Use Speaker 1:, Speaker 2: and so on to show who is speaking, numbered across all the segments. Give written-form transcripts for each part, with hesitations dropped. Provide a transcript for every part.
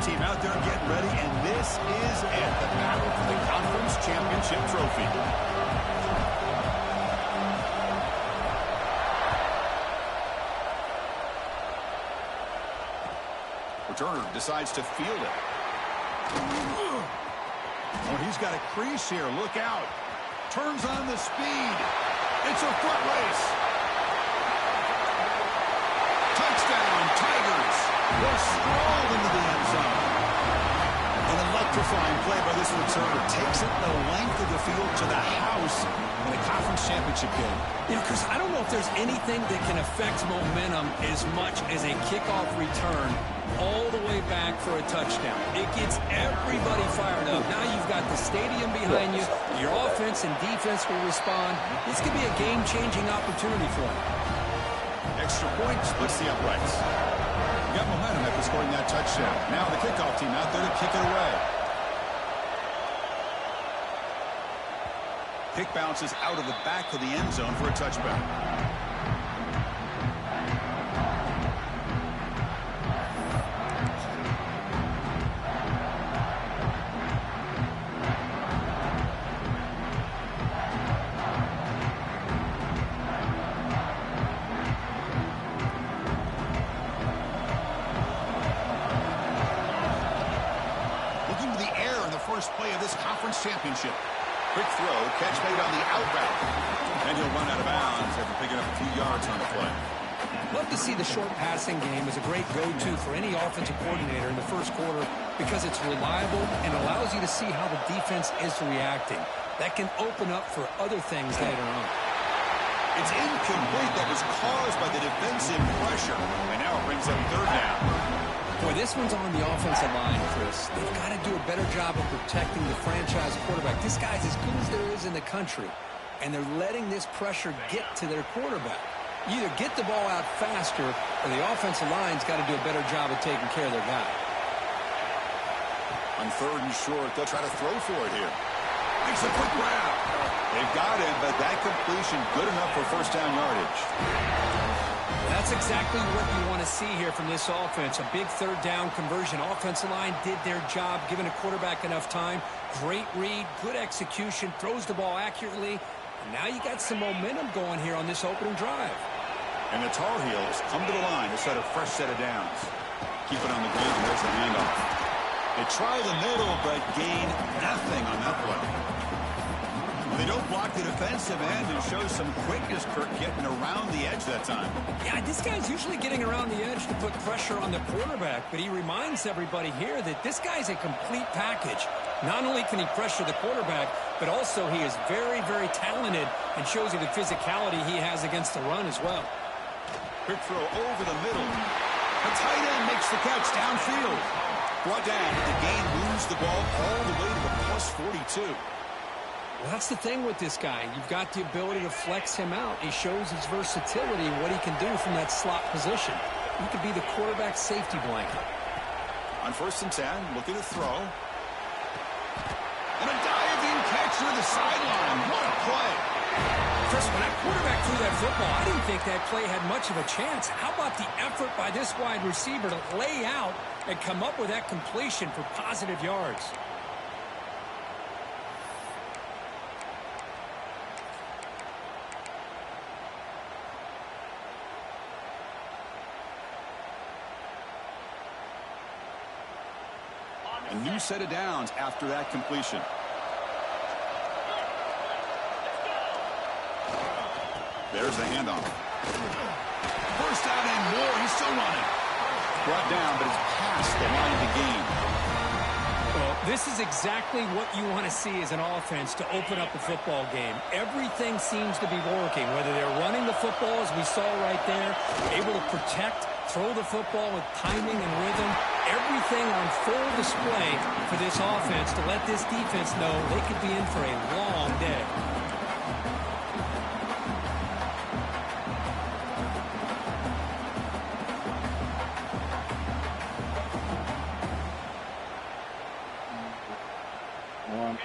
Speaker 1: team out there getting ready, and this is it, the battle for the conference championship trophy. Returner decides to field it. Oh, he's got a crease here. Look out. Turns on the speed. It's a foot race. Touchdown, Tigers. They're sprawled into the end zone. An electrifying play by this returner. Takes it the length of the field to the house in a conference championship game.
Speaker 2: You know, Chris, I don't know if there's anything that can affect momentum as much as a kickoff return all the way back for a touchdown. It gets everybody fired up. Now you've got the stadium behind you. Your offense and defense will respond. This could be a game-changing opportunity for them.
Speaker 1: Extra point splits the uprights. You got momentum after scoring that touchdown. Now the kickoff team out there to kick it away. Kick bounces out of the back of the end zone for a touchback. Play of this conference championship. Quick throw, catch made on the out route. And he'll run out of bounds after picking up a few yards on the play.
Speaker 2: Love to see the short passing game as a great go-to for any offensive coordinator in the first quarter because it's reliable and allows you to see how the defense is reacting. That can open up for other things later on.
Speaker 1: It's incomplete. That was caused by the defensive pressure. And now it brings up third down.
Speaker 2: Boy, this one's on the offensive line, Chris. They've got to do a better job of protecting the franchise quarterback. This guy's as good as there is in the country, and they're letting this pressure get to their quarterback. You either get the ball out faster, or the offensive line's got to do a better job of taking care of their guy.
Speaker 1: On third and short, they'll try to throw for it here. Makes a quick grab. They've got him, but that completion good enough for first down yardage.
Speaker 2: That's exactly what you want to see here from this offense. A big third down conversion. Offensive line did their job, giving a quarterback enough time. Great read, good execution, throws the ball accurately. And now you got some momentum going here on this opening drive.
Speaker 1: And the Tar Heels come to the line to set a fresh set of downs. Keep it on the ground, and there's the handoff. They try the middle, but gain nothing on that play. They don't block the defensive end and show some quickness, Kirk, getting around the edge that time.
Speaker 2: Yeah, this guy's usually getting around the edge to put pressure on the quarterback, but he reminds everybody here that this guy's a complete package. Not only can he pressure the quarterback, but also he is very, very talented and shows you the physicality he has against the run as well.
Speaker 1: Quick throw over the middle. The tight end makes the catch downfield. Brought down, but the gain moves the ball all the way to the plus 42.
Speaker 2: Well, that's the thing with this guy. You've got the ability to flex him out. He shows his versatility and what he can do from that slot position. He could be the quarterback safety blanket.
Speaker 1: On 1st and 10, look at the throw. And a diving catch to the sideline. What a play.
Speaker 2: Chris, when that quarterback threw that football, I didn't think that play had much of a chance. How about the effort by this wide receiver to lay out and come up with that completion for positive yards?
Speaker 1: A new set of downs after that completion. There's the handoff. First out and more. He's still running. Brought down, but it's past the line of the game.
Speaker 2: Well, this is exactly what you want to see as an offense to open up a football game. Everything seems to be working, whether they're running the football, as we saw right there, able to protect, throw the football with timing and rhythm. Everything on full display for this offense to let this defense know they could be in for a long day.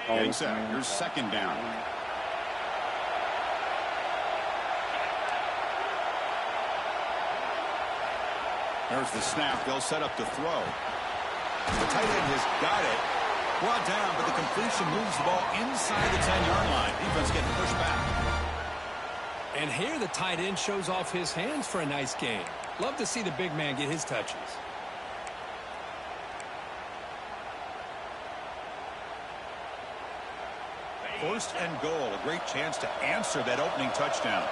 Speaker 1: Getting set. Here's second down. There's the snap. They'll set up the throw. The tight end has got it. Brought down, but the completion moves the ball inside the 10-yard line. Defense getting pushed back.
Speaker 2: And here the tight end shows off his hands for a nice gain. Love to see the big man get his touches.
Speaker 1: First and goal, a great chance to answer that opening touchdown.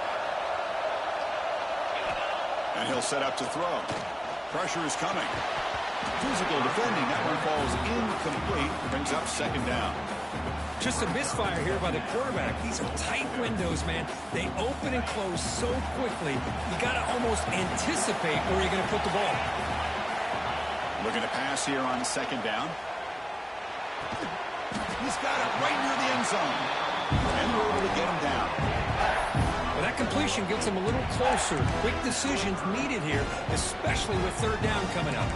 Speaker 1: And he'll set up to throw. Pressure is coming. Physical defending. That one falls incomplete. Brings up second down.
Speaker 2: Just a misfire here by the quarterback. These are tight windows, man. They open and close so quickly. You got to almost anticipate where you're going to put the ball.
Speaker 1: Looking to pass here on second down. He's got it right near the end zone. And we're able to get him down.
Speaker 2: Well, that completion gets him a little closer. Quick decisions needed here, especially with third down coming up.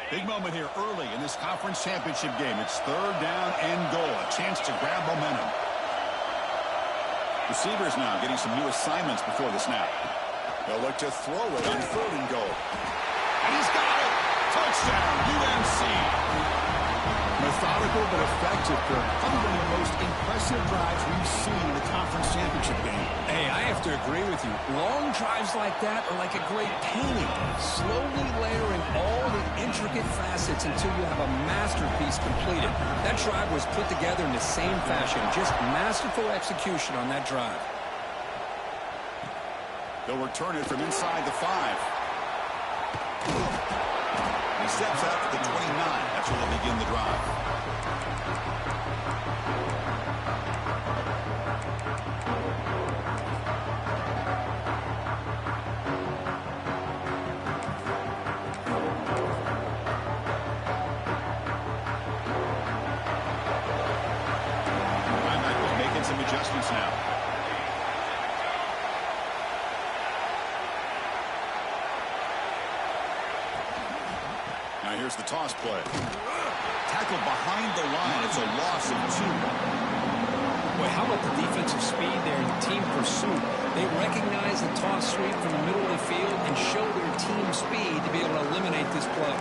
Speaker 1: Big moment here early in this conference championship game. It's third down and goal. A chance to grab momentum. Receivers now getting some new assignments before the snap. They'll look to throw it on third and goal. And he's got it! Touchdown, UNC! Methodical but effective, Kirk. Probably one of the most impressive drives we've seen in the conference championship game.
Speaker 2: Hey, I have to agree with you. Long drives like that are like a great painting. Slowly layering all the intricate facets until you have a masterpiece completed. That drive was put together in the same fashion. Just masterful execution on that drive.
Speaker 1: They'll return it from inside the 5. He steps out to the 29. That's where they'll begin the drive. Linebackers making some adjustments now. Now here's the toss play. Tackled behind the line. It's a loss of 2.
Speaker 2: Boy, how about the defensive speed there in team pursuit? They recognize the toss sweep from the middle of the field and show their team speed to be able to eliminate this play.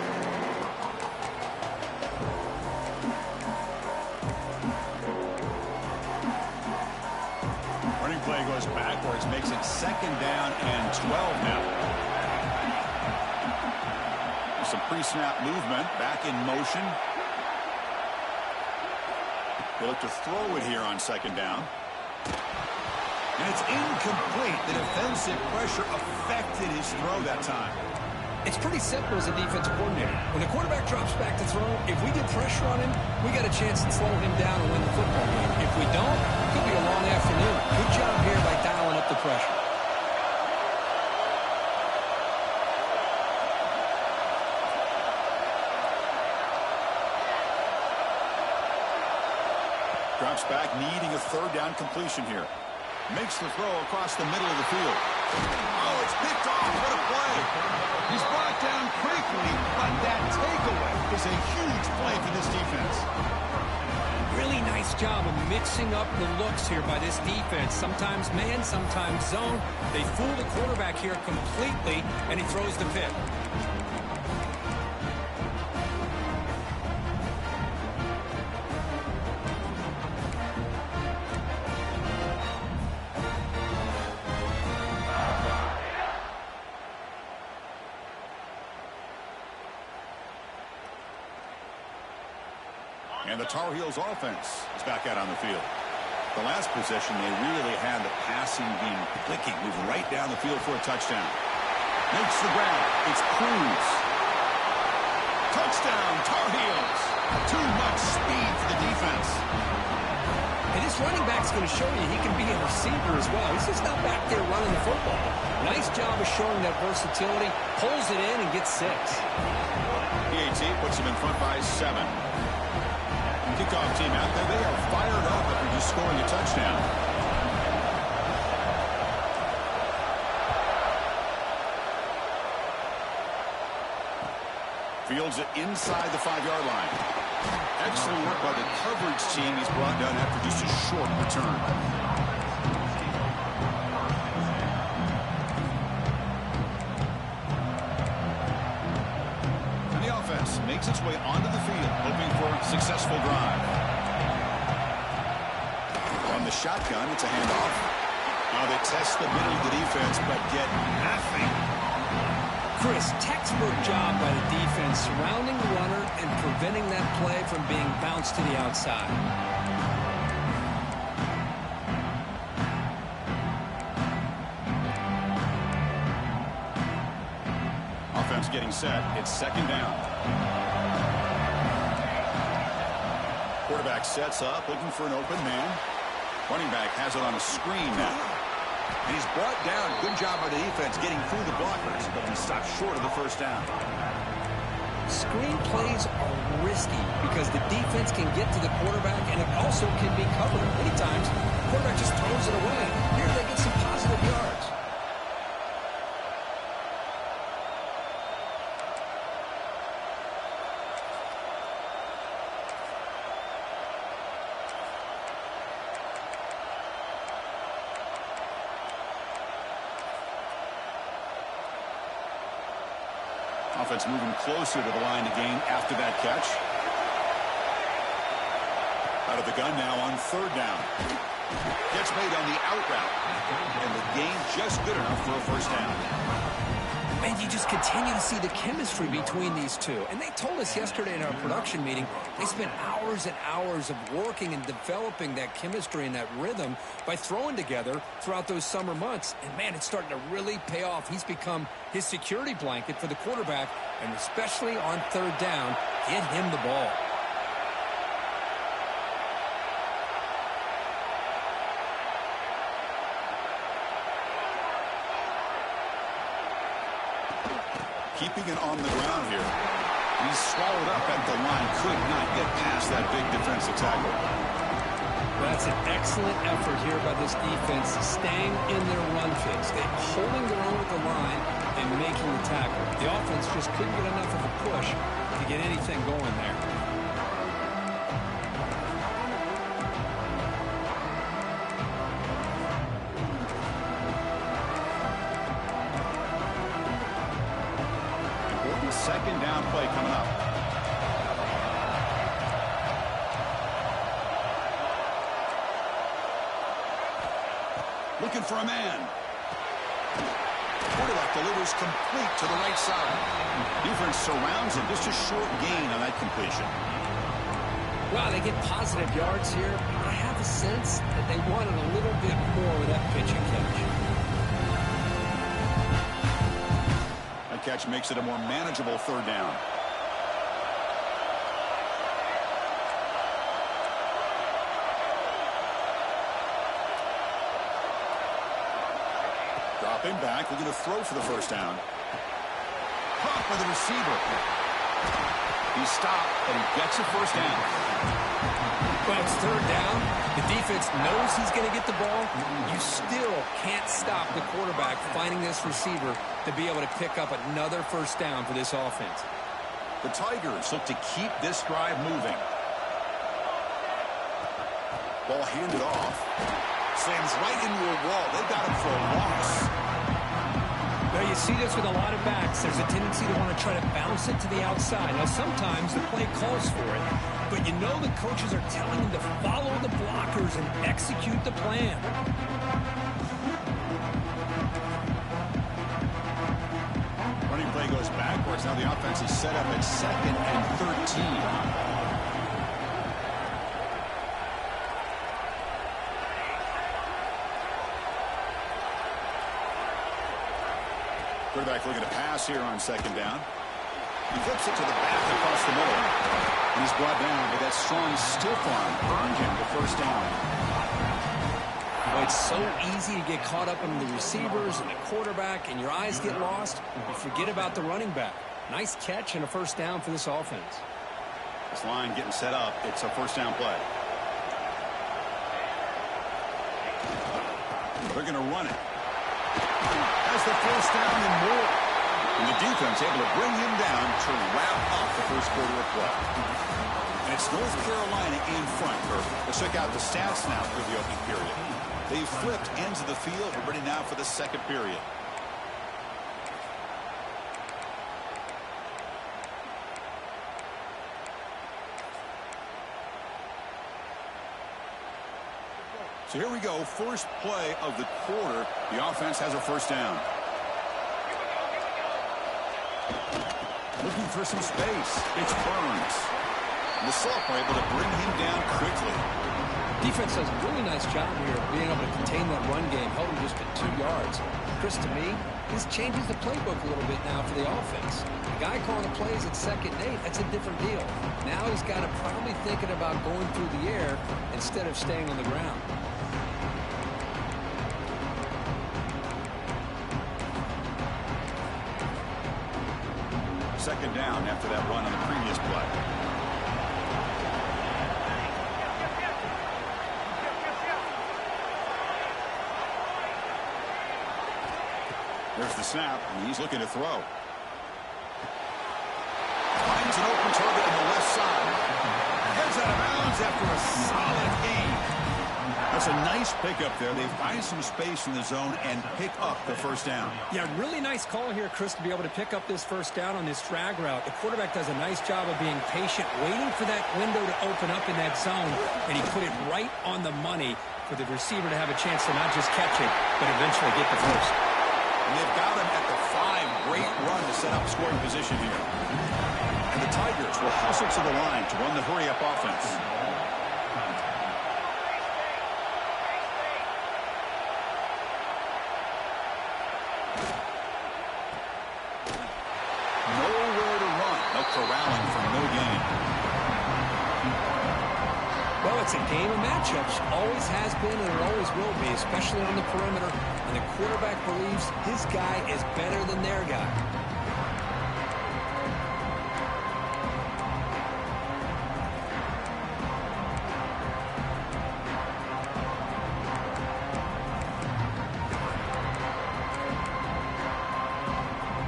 Speaker 1: Running play goes backwards, makes it second down and 12 now. Some pre-snap movement, back in motion. They look to throw it here on second down. And it's incomplete. The defensive pressure affected his throw that time.
Speaker 2: It's pretty simple as a defensive coordinator. When the quarterback drops back to throw, if we get pressure on him, we got a chance to slow him down and win the football game. If we don't, it could be a long afternoon. Good job here by dialing up the pressure.
Speaker 1: Drops back, needing a third down completion here. Makes the throw across the middle of the field. Oh, it's picked off. What a play. He's brought down quickly, but that takeaway is a huge play for this defense.
Speaker 2: Really nice job of mixing up the looks here by this defense. Sometimes man, sometimes zone. They fool the quarterback here completely, and he throws the pick.
Speaker 1: And the Tar Heels offense is back out on the field. The last possession, they really had the passing game clicking, moving right down the field for a touchdown. Makes the grab. It's Cruz. Touchdown, Tar Heels. Too much speed for the defense.
Speaker 2: And this running back's going to show you he can be a receiver as well. He's just not back there running the football. Nice job of showing that versatility. Pulls it in and gets 6.
Speaker 1: PAT puts him in front by 7. Kickoff team out there. They are fired up after just scoring a touchdown. Fields it inside the 5-yard line. Excellent work by the coverage team. He's brought down after just a short return. And the offense makes its way onto the field, hoping for a successful drive. On the shotgun, it's a handoff. Now they test the middle of the defense, but get nothing.
Speaker 2: Chris, textbook job by the defense surrounding the runner and preventing that play from being bounced to the outside.
Speaker 1: Offense getting set. It's second down. Quarterback sets up, looking for an open man. Running back has it on a screen now. And he's brought down. Good job by the defense getting through the blockers, but he stopped short of the first down.
Speaker 2: Screen plays are risky because the defense can get to the quarterback, and it also can be covered. Many times, the quarterback just throws it away. Here they get some positive yards.
Speaker 1: Offense moving closer to the line of gain after that catch. Out of the gun now on third down. Catch made on the out route. And the gain just good enough for a first down.
Speaker 2: And you just continue to see the chemistry between these two. And they told us yesterday in our production meeting, they spent hours and hours of working and developing that chemistry and that rhythm by throwing together throughout those summer months. And, man, it's starting to really pay off. He's become his security blanket for the quarterback, and especially on third down, get him the ball.
Speaker 1: Keeping it on the ground here. He's swallowed up at the line. Could not get past that big defensive tackle.
Speaker 2: That's an excellent effort here by this defense, staying in their run fix. They're holding their own with the line and making the tackle. The offense just couldn't get enough of a push to get anything going there.
Speaker 1: Second down play coming up. Looking for a man. Quarterback delivers complete to the right side. Defense surrounds him. Just a short gain on that completion.
Speaker 2: Wow, they get positive yards here. I have a sense that they wanted a little bit more with that pitch and catch.
Speaker 1: Catch makes it a more manageable third down. Dropping back, looking to throw for the first down. Caught by the receiver. He stopped, but he gets a first down.
Speaker 2: Well, it's third down. The defense knows he's going to get the ball. You still can't stop the quarterback finding this receiver to be able to pick up another first down for this offense.
Speaker 1: The Tigers look to keep this drive moving. Ball handed off. Slams right into a wall. They got him for a loss.
Speaker 2: Now, you see this with a lot of backs. There's a tendency to want to try to bounce it to the outside. Now, sometimes the play calls for it, but you know the coaches are telling them to follow the blockers and execute the plan.
Speaker 1: Running play goes backwards. Now the offense is set up at 2nd and 13. Quarterback looking to pass here on second down. He flips it to the back across the middle. And he's brought down, but that strong stiff arm earned him the first down.
Speaker 2: Well, it's so easy to get caught up in the receivers and the quarterback, and your eyes get lost. You forget about the running back. Nice catch and a first down for this offense.
Speaker 1: This line getting set up. It's a first down play. They're going to run it. Has the first down and more. And the defense able to bring him down to wrap up the first quarter of play. And it's North Carolina in front. Let's check out the stats now for the opening period. They've flipped ends of the field. We're ready now for the second period. So here we go. First play of the quarter. The offense has a first down. Looking for some space. It's Burns. The sophomore able to bring him down quickly.
Speaker 2: Defense does a really nice job here of being able to contain that run game. Held him just at 2 yards. Chris, to me, this changes the playbook a little bit now for the offense. The guy calling the plays at 2nd and 8, that's a different deal. Now he's got to probably thinking about going through the air instead of staying on the ground.
Speaker 1: Second down after that run on the previous play. There's the snap, and he's looking to throw. Finds an open target on the left side. Heads out of bounds after a solid gain. That's a nice pickup there. They find some space in the zone and pick up the first down.
Speaker 2: Yeah, really nice call here, Chris, to be able to pick up this first down on this drag route. The quarterback does a nice job of being patient, waiting for that window to open up in that zone, and he put it right on the money for the receiver to have a chance to not just catch it, but eventually get the first.
Speaker 1: And they've got him at the 5. Great run to set up scoring position here. And the Tigers will hustle to the line to run the hurry-up offense. Nowhere to run. No corralling for no gain.
Speaker 2: Well, it's a game of matchups. Always has been and it always will be, especially on the perimeter. And the quarterback believes his guy is better than their guy.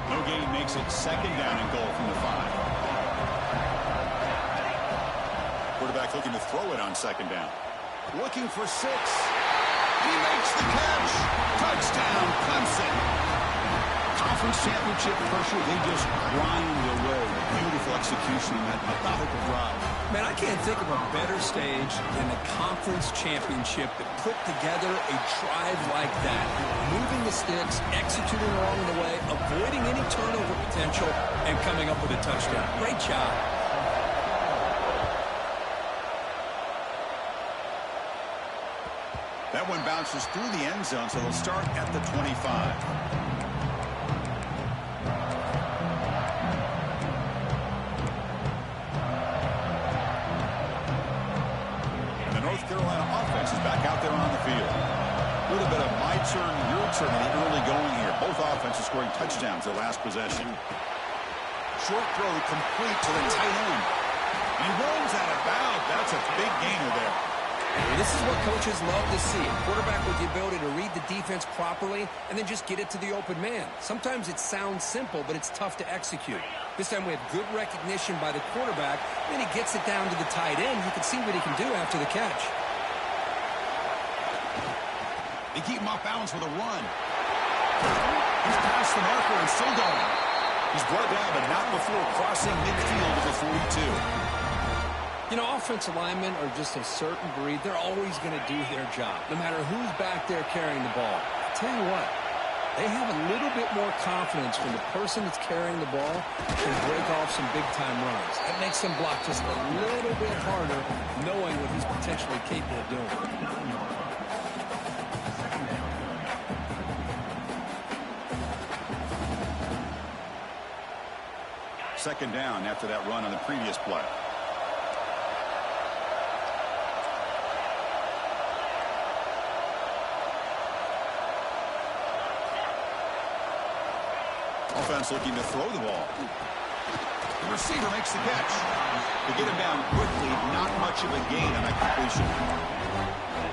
Speaker 1: No gain makes it second down and goal from the 5. Quarterback looking to throw it on second down. Looking for 6. He makes the catch. Touchdown, Clemson. Conference championship pressure, they just grind away. Beautiful execution in that methodical drive.
Speaker 2: Man, I can't think of a better stage than the conference championship that put together a drive like that. Moving the sticks, executing along the way, avoiding any turnover potential, and coming up with a touchdown. Great job.
Speaker 1: That one bounces through the end zone, so they'll start at the 25. And the North Carolina offense is back out there on the field. A little bit of my turn, your turn in the early going here. Both offenses scoring touchdowns their last possession. Short throw complete to the tight end. He runs out of bounds. That's a big gainer there.
Speaker 2: This is what coaches love to see. A quarterback with the ability to read the defense properly and then just get it to the open man. Sometimes it sounds simple, but it's tough to execute. This time we have good recognition by the quarterback. Then he gets it down to the tight end. You can see what he can do after the catch.
Speaker 1: They keep him off balance with a run. He's past the marker and still going. He's brought down, but not before crossing midfield to the 42.
Speaker 2: You know, offensive linemen are just a certain breed. They're always going to do their job, no matter who's back there carrying the ball. I tell you what, they have a little bit more confidence when the person that's carrying the ball can break off some big-time runs. That makes them block just a little bit harder, knowing what he's potentially capable of doing.
Speaker 1: Second down after that run on the previous play. Offense looking to throw the ball. The receiver makes the catch. To get him down quickly, not much of a gain on that completion.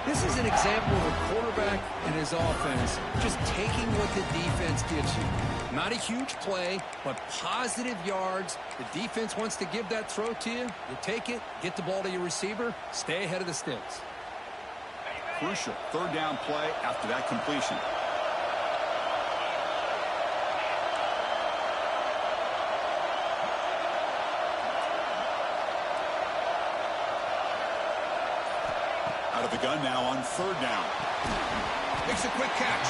Speaker 2: This is an example of a quarterback and his offense just taking what the defense gives you. Not a huge play, but positive yards. The defense wants to give that throw to you. You take it, get the ball to your receiver, stay ahead of the sticks.
Speaker 1: Crucial third down play after that completion. Out of the gun now on third down. Makes a quick catch.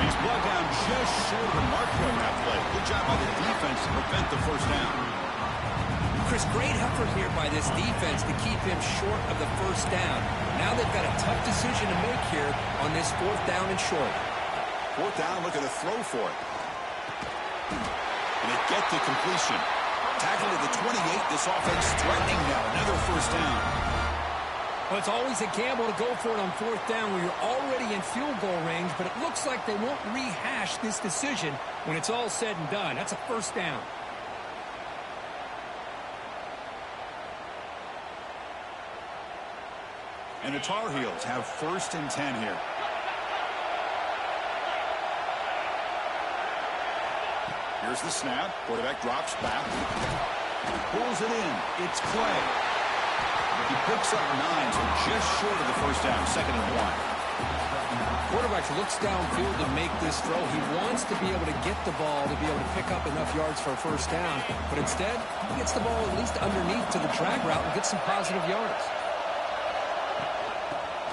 Speaker 1: He's brought down just short of the mark on that play. Good job by the defense to prevent the first down.
Speaker 2: Chris, great effort here by this defense to keep him short of the first down. Now they've got a tough decision to make here on this fourth down and short.
Speaker 1: Fourth down, look at a throw for it. And it gets to completion. Tackled at the 28. This offense threatening now. Another first down.
Speaker 2: Well, it's always a gamble to go for it on fourth down where you're already in field goal range, but it looks like they won't rehash this decision when it's all said and done. That's a first down.
Speaker 1: And the Tar Heels have 1st and 10 here. Here's the snap. Quarterback drops back. Pulls it in. It's Clay. He picks up 9, so just short of the first down. 2nd and 1.
Speaker 2: Quarterback looks downfield to make this throw. He wants to be able to get the ball to be able to pick up enough yards for a first down. But instead, he gets the ball at least underneath to the drag route and gets some positive yards.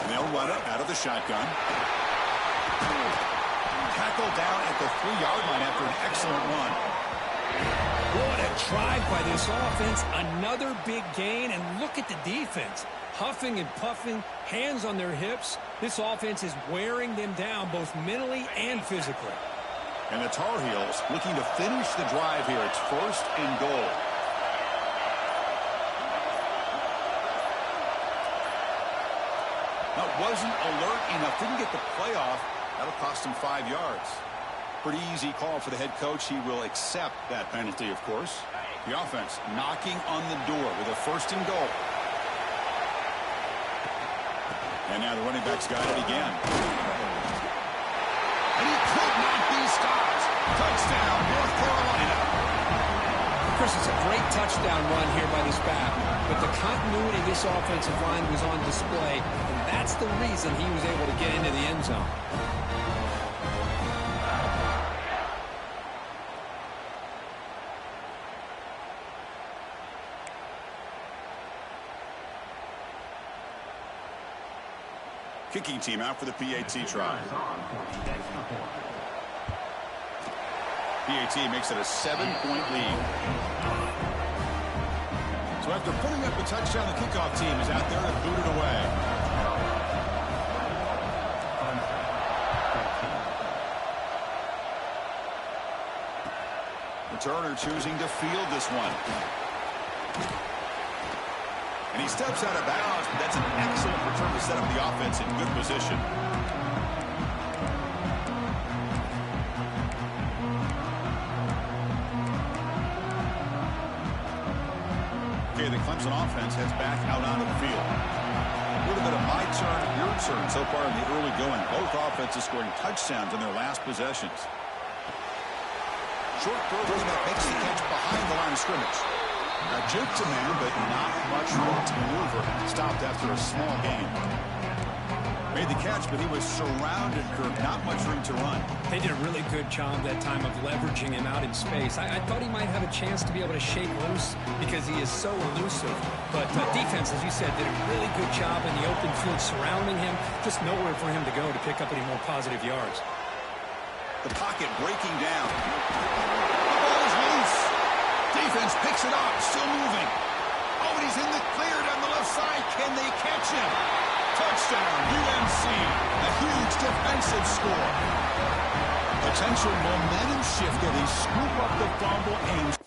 Speaker 1: And they'll run it out of the shotgun. Tackled down at the 3-yard line after an excellent run.
Speaker 2: What a drive by this offense. Another big gain, and look at the defense. Huffing and puffing, hands on their hips. This offense is wearing them down both mentally and physically.
Speaker 1: And the Tar Heels looking to finish the drive here. It's 1st and goal. Now, wasn't alert enough. Didn't get the play off. That'll cost him 5 yards. Pretty easy call for the head coach. He will accept that penalty, of course. The offense knocking on the door with a 1st and goal. And now the running back's got it again. And he could not be stopped. Touchdown, North Carolina.
Speaker 2: Chris, it's a great touchdown run here by this back. But the continuity of this offensive line was on display. And that's the reason he was able to get into the end zone.
Speaker 1: Kicking team out for the PAT try. PAT makes it a 7-point lead. So after putting up a touchdown, the kickoff team is out there to boot it away. Returner choosing to field this one. And he steps out of bounds, but that's an excellent return to set up the offense in good position. Okay, the Clemson offense heads back out onto the field. A little bit of my turn, your turn so far in the early going. Both offenses scoring touchdowns in their last possessions. Short throw that makes the catch behind the line of scrimmage. Now, juked a man, but not much room to maneuver. Stopped after a small gain. Made the catch, but he was surrounded, Kirk. Not much room to run.
Speaker 2: They did a really good job that time of leveraging him out in space. I thought he might have a chance to be able to shake loose because he is so elusive. But defense, as you said, did a really good job in the open field surrounding him. Just nowhere for him to go to pick up any more positive yards.
Speaker 1: The pocket breaking down. The ball is loose. Defense picks it up, still moving. Oh, and he's in the clear down the left side. Can they catch him? Touchdown, UNC. A huge defensive score. Potential momentum shift as they scoop up the fumble and...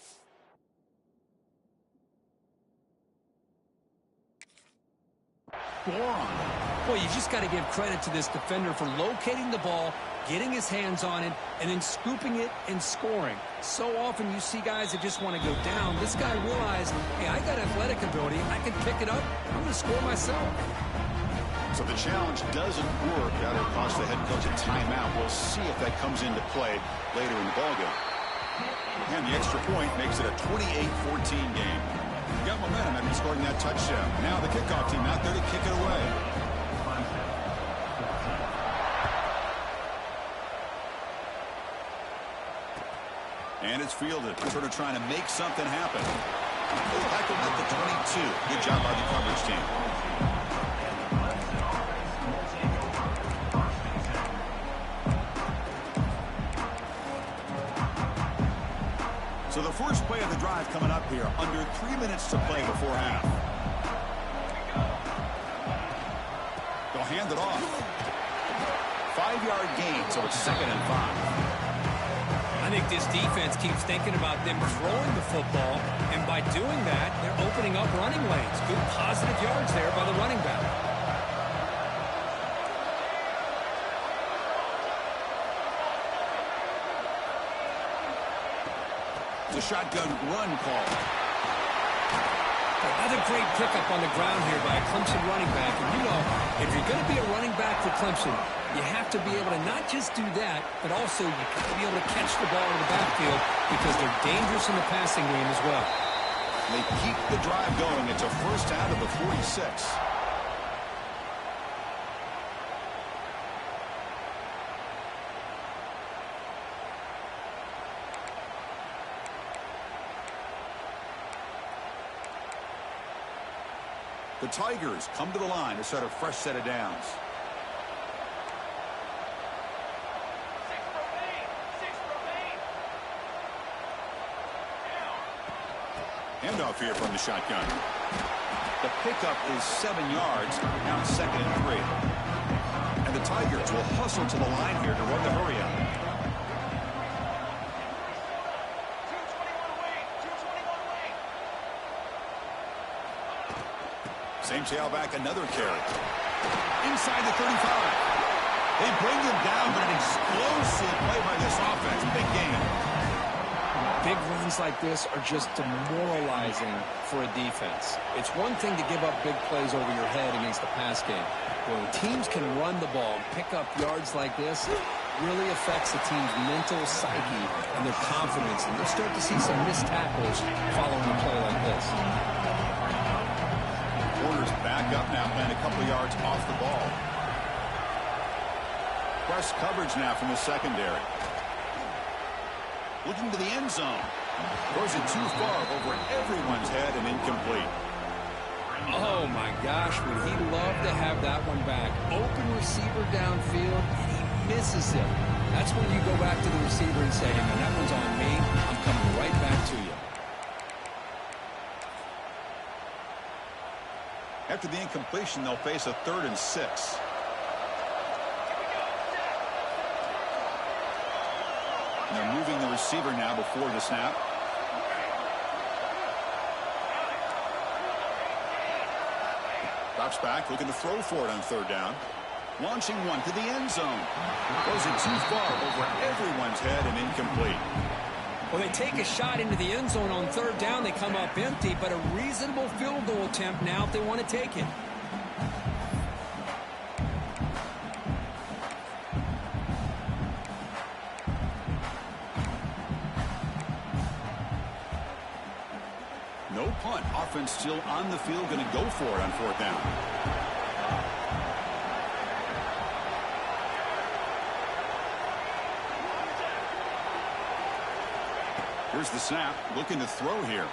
Speaker 2: Boy, you just got to give credit to this defender for locating the ball, getting his hands on it, and then scooping it and scoring. So often you see guys that just want to go down. This guy realized, hey, I got athletic ability. I can pick it up. I'm going to score myself.
Speaker 1: So the challenge doesn't work. That'll cost the head coach a timeout. We'll see if that comes into play later in the ballgame. And the extra point makes it a 28-14 game. You got momentum after scoring that touchdown. Now the kickoff team out there to kick it away. And it's fielded. Sort of trying to make something happen. Tackled at the 22. Good job by the coverage team. So the first play of the drive coming up here. Under 3 minutes to play before half. They'll hand it off. 5-yard gain, so it's 2nd and 5.
Speaker 2: I think this defense keeps thinking about them throwing the football, and by doing that, they're opening up running lanes. Good positive yards there by the running back.
Speaker 1: The shotgun run call.
Speaker 2: Another great pickup on the ground here by a Clemson running back. And you know, if you're going to be a running back for Clemson, you have to be able to not just do that, but also you've got to be able to catch the ball in the backfield because they're dangerous in the passing game as well.
Speaker 1: They keep the drive going. It's a first out of the 46. The Tigers come to the line to set a fresh set of downs. Handoff here from the shotgun. The pickup is 7 yards. Now it's 2nd and 3. And the Tigers will hustle to the line here to run the hurry up. Same tailback, another carry. Inside the 35. They bring him down, but an explosive play by this offense. Big game.
Speaker 2: Big runs like this are just demoralizing for a defense. It's one thing to give up big plays over your head against the pass game. When teams can run the ball, pick up yards like this, it really affects the team's mental psyche and their confidence. And you'll start to see some missed tackles following a play like this.
Speaker 1: Warner's back up now, playing a couple of yards off the ball. Press coverage now from the secondary. Looking to the end zone. Throws it too far over everyone's head and incomplete.
Speaker 2: Oh, my gosh, would he love to have that one back. Open receiver downfield, and he misses it. That's when you go back to the receiver and say, hey, man, that one's on me. I'm coming right back to you.
Speaker 1: After the incompletion, they'll face a 3rd and 6. And they're moving the receiver now before the snap. Drops back, looking to throw for it on 3rd down. Launching one to the end zone. Throws it too far over everyone's head and incomplete.
Speaker 2: Well, they take a shot into the end zone on 3rd down. They come up empty, but a reasonable field goal attempt now if they want to take it.
Speaker 1: No punt. Offense still on the field, going to go for it on 4th down. Here's the snap, looking to throw here.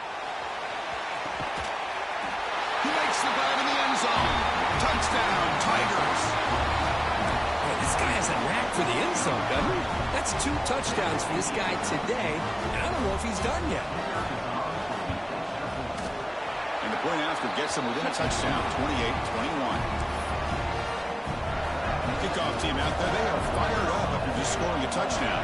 Speaker 1: He makes the grab in the end zone. Touchdown, Tigers.
Speaker 2: Oh, this guy has a knack for the end zone, doesn't he? That's 2 touchdowns for this guy today, and I don't know if he's done yet.
Speaker 1: And the point after gets him within a touchdown, 28-21. Kickoff team out there, they are fired up after just scoring a touchdown.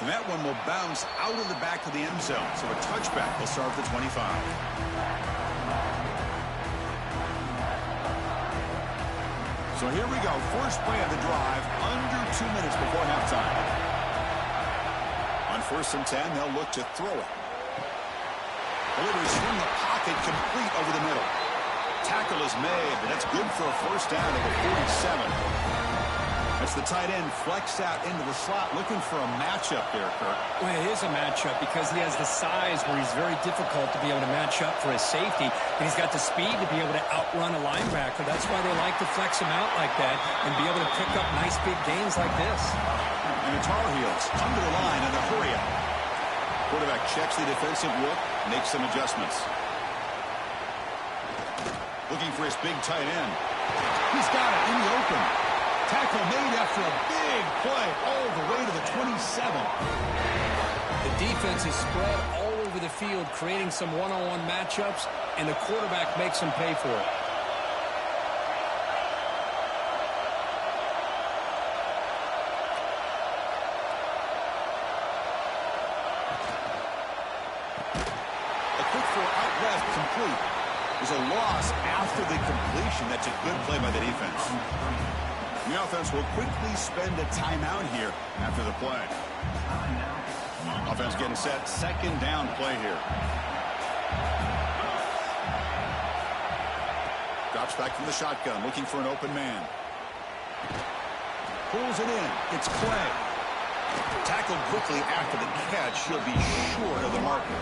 Speaker 1: And that one will bounce out of the back of the end zone. So a touchback will start at the 25. So here we go. First play of the drive under 2 minutes before halftime. On 1st and 10, they'll look to throw it. Delivers from the pocket, complete over the middle. Tackle is made, but that's good for a first down at the 47. That's the tight end flexed out into the slot, looking for a matchup there, Kirk.
Speaker 2: Well, it is a matchup because he has the size where he's very difficult to be able to match up for his safety, and he's got the speed to be able to outrun a linebacker. That's why they like to flex him out like that and be able to pick up nice big gains like this.
Speaker 1: And the Tar Heels come to the line in a hurry up. Quarterback checks the defensive look, makes some adjustments. Looking for his big tight end. He's got it in the open. Tackle made after a big play all the way to the 27.
Speaker 2: The defense is spread all over the field, creating some one-on-one matchups, and the quarterback makes them pay for it.
Speaker 1: A quick throw out left, complete. There's a loss after the completion. That's a good play by the defense. The offense will quickly spend a timeout here after the play. Offense getting set. Second down play here. Drops back from the shotgun, looking for an open man. Pulls it in. It's Clay. Tackled quickly after the catch. He'll be short of the marker.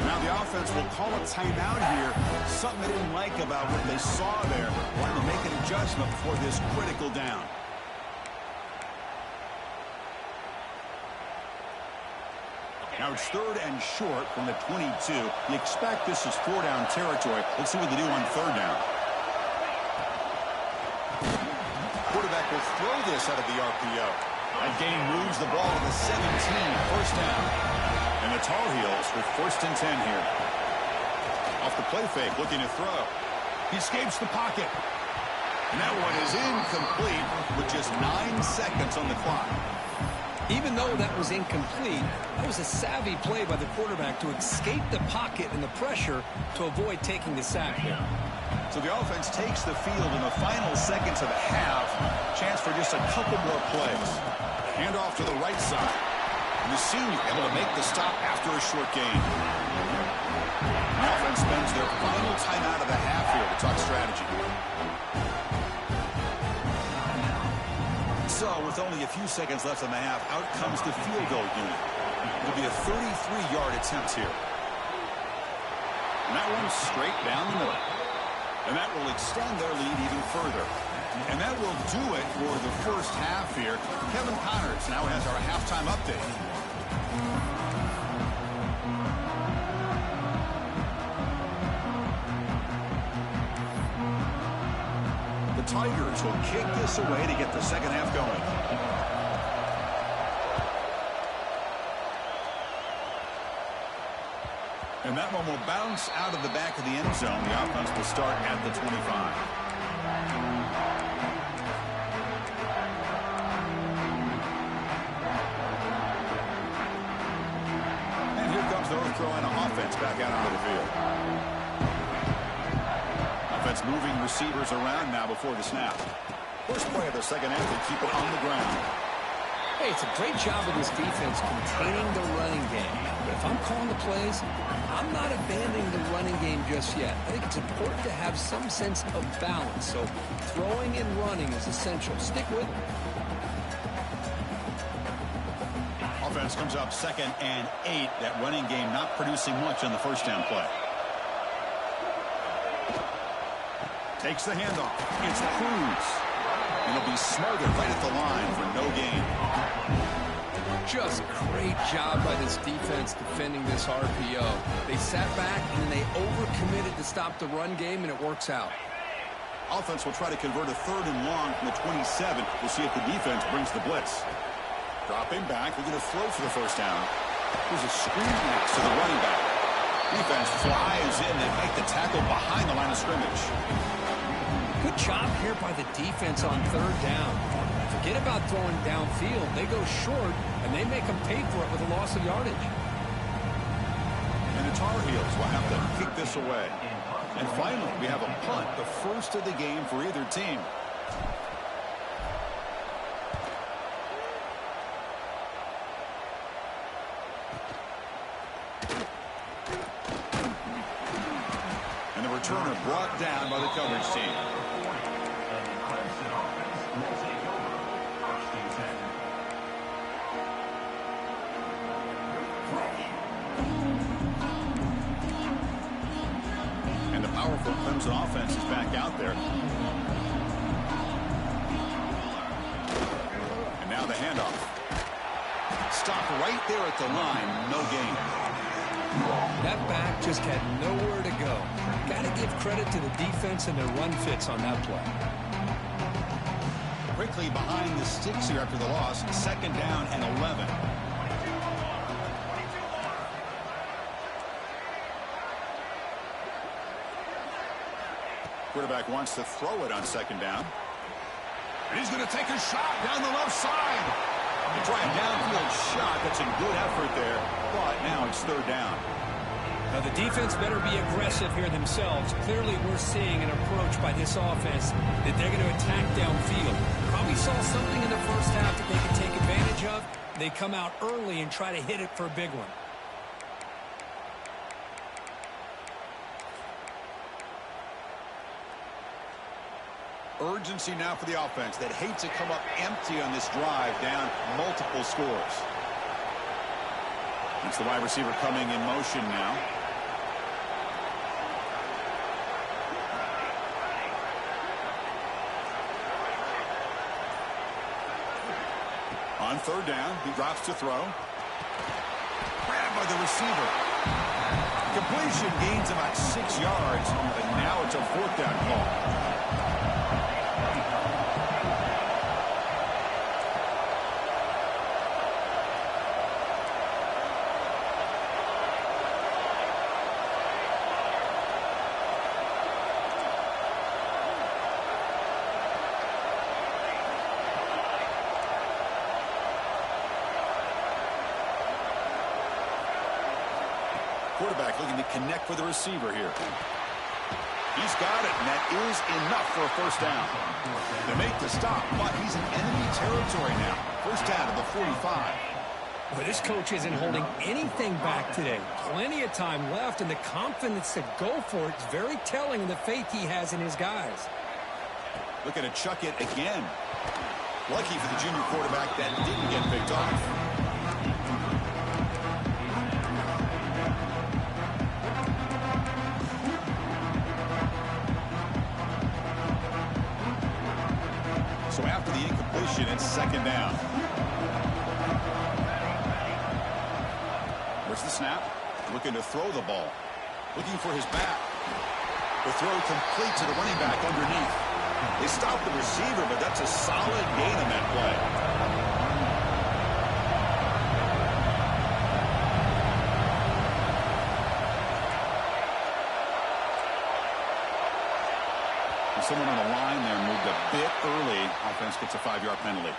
Speaker 1: Now the offense will call a timeout here. Something they didn't like about what they saw there. Wanting to make an adjustment for this critical down. Now it's third and short from the 22. You expect this is four-down territory. Let's see what they do on third down. Quarterback will throw this out of the RPO. That gain moves the ball to the 17, first down. And the Tar Heels with first and 10 here. Off the play fake, looking to throw. He escapes the pocket. And that one is incomplete with just 9 seconds on the clock.
Speaker 2: Even though that was incomplete, that was a savvy play by the quarterback to escape the pocket and the pressure to avoid taking the sack there.
Speaker 1: So the offense takes the field in the final seconds of the half. Chance for just a couple more plays. Handoff to the right side. And the senior able to make the stop after a short gain. The offense spends their final timeout of the half here to talk strategy. So with only a few seconds left in the half, out comes the field goal unit. It'll be a 33-yard attempt here. And that one's straight down the middle. And that will extend their lead even further. And that will do it for the first half here. Kevin Connors now has our halftime update. The Tigers will kick this away to get the second half going. And that one will bounce out of the back of the end zone. The offense will start at the 25. And here comes the North Carolina offense back out onto the field. Offense moving receivers around now before the snap. First play of the second half, they keep it on the ground.
Speaker 2: Hey, it's a great job of this defense containing the running game. But if I'm calling the plays, I'm not abandoning the running game just yet. I think it's important to have some sense of balance. So throwing and running is essential. Stick with it.
Speaker 1: Offense comes up 2nd and 8. That running game not producing much on the first down play. Takes the handoff. It's Cruz. And he'll be smothered right at the line for no gain.
Speaker 2: Just great job by this defense defending this RPO. They sat back and then they overcommitted to stop the run game, and it works out.
Speaker 1: Offense will try to convert a 3rd and long from the 27. We'll see if the defense brings the blitz. Dropping back, we're going to throw for the first down. There's a screen pass to the running back. Defense flies in. They make the tackle behind the line of scrimmage.
Speaker 2: Good job here by the defense on 3rd down. Forget about throwing downfield. They go short, and they make them pay for it with a loss of yardage.
Speaker 1: And the Tar Heels will have to kick this away. And finally, we have a punt, the first of the game for either team. And the returner brought down by the coverage team. And the powerful Clemson offense is back out there. And now the handoff. Stop right there at the line. No gain.
Speaker 2: That back just had nowhere to go. Got to give credit to the defense and their run fits on that play.
Speaker 1: Quickly behind the sticks here after the loss. 2nd down and 11. Quarterback wants to throw it on 2nd down. And he's going to take a shot down the left side. They try a downfield shot. That's a good effort there. But now it's 3rd down.
Speaker 2: Now the defense better be aggressive here themselves. Clearly we're seeing an approach by this offense that they're going to attack downfield. Probably saw something in the first half that they could take advantage of. They come out early and try to hit it for a big one.
Speaker 1: Urgency now for the offense that hates to come up empty on this drive, down multiple scores. It's the wide receiver coming in motion now. On 3rd down, he drops to throw. Grabbed by the receiver. Completion gains about 6 yards, but now it's a 4th down call. Quarterback looking to connect with the receiver here. He's got it, and that is enough for a 1st down. They make the stop, but he's in enemy territory now. 1st down to the 45.
Speaker 2: Well, this coach isn't holding anything back today. Plenty of time left, and the confidence to go for it is very telling in the faith he has in his guys.
Speaker 1: Looking to chuck it again. Lucky for the junior quarterback that didn't get picked off. So after the incompletion, it's 2nd down. Where's the snap? Looking to throw the ball. Looking for his back. The throw complete to the running back underneath. They stopped the receiver, but that's a solid gain on that play. Someone on the line there moved a bit early. Offense gets a 5-yard penalty.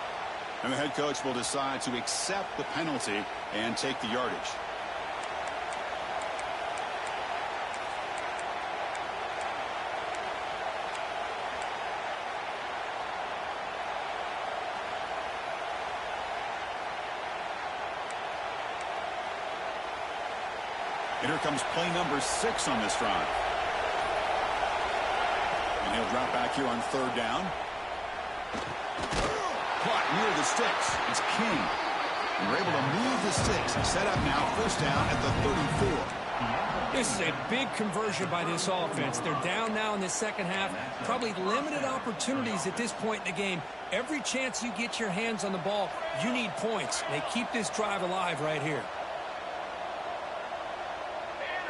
Speaker 1: And the head coach will decide to accept the penalty and take the yardage. And here comes play number 6 on this drive. And he'll drop back here on 3rd down. Caught near the sticks. It's King. And we're able to move the sticks and set up now 1st down at the 34.
Speaker 2: This is a big conversion by this offense. They're down now in the 2nd half. Probably limited opportunities at this point in the game. Every chance you get your hands on the ball, you need points. They keep this drive alive right here.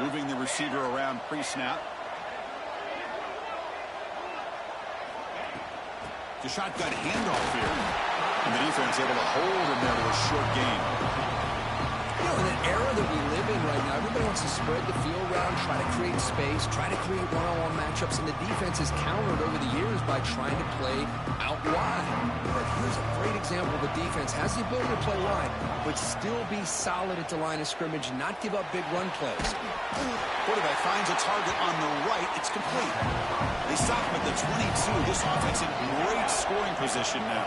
Speaker 1: Moving the receiver around pre-snap. The shotgun handoff here. And the defense able to hold him there to a short gain.
Speaker 3: You know, in an era that we live in right now, everybody wants to spread the field around, try to create space, try to create one-on-one matchups, and the defense has countered over the years by trying to play out wide. But here's a great example of the defense has the ability to play wide, but still be solid at the line of scrimmage and not give up big run plays.
Speaker 1: Quarterback finds a target on the right. It's complete. They stop him at the 22. This offense in great scoring position now.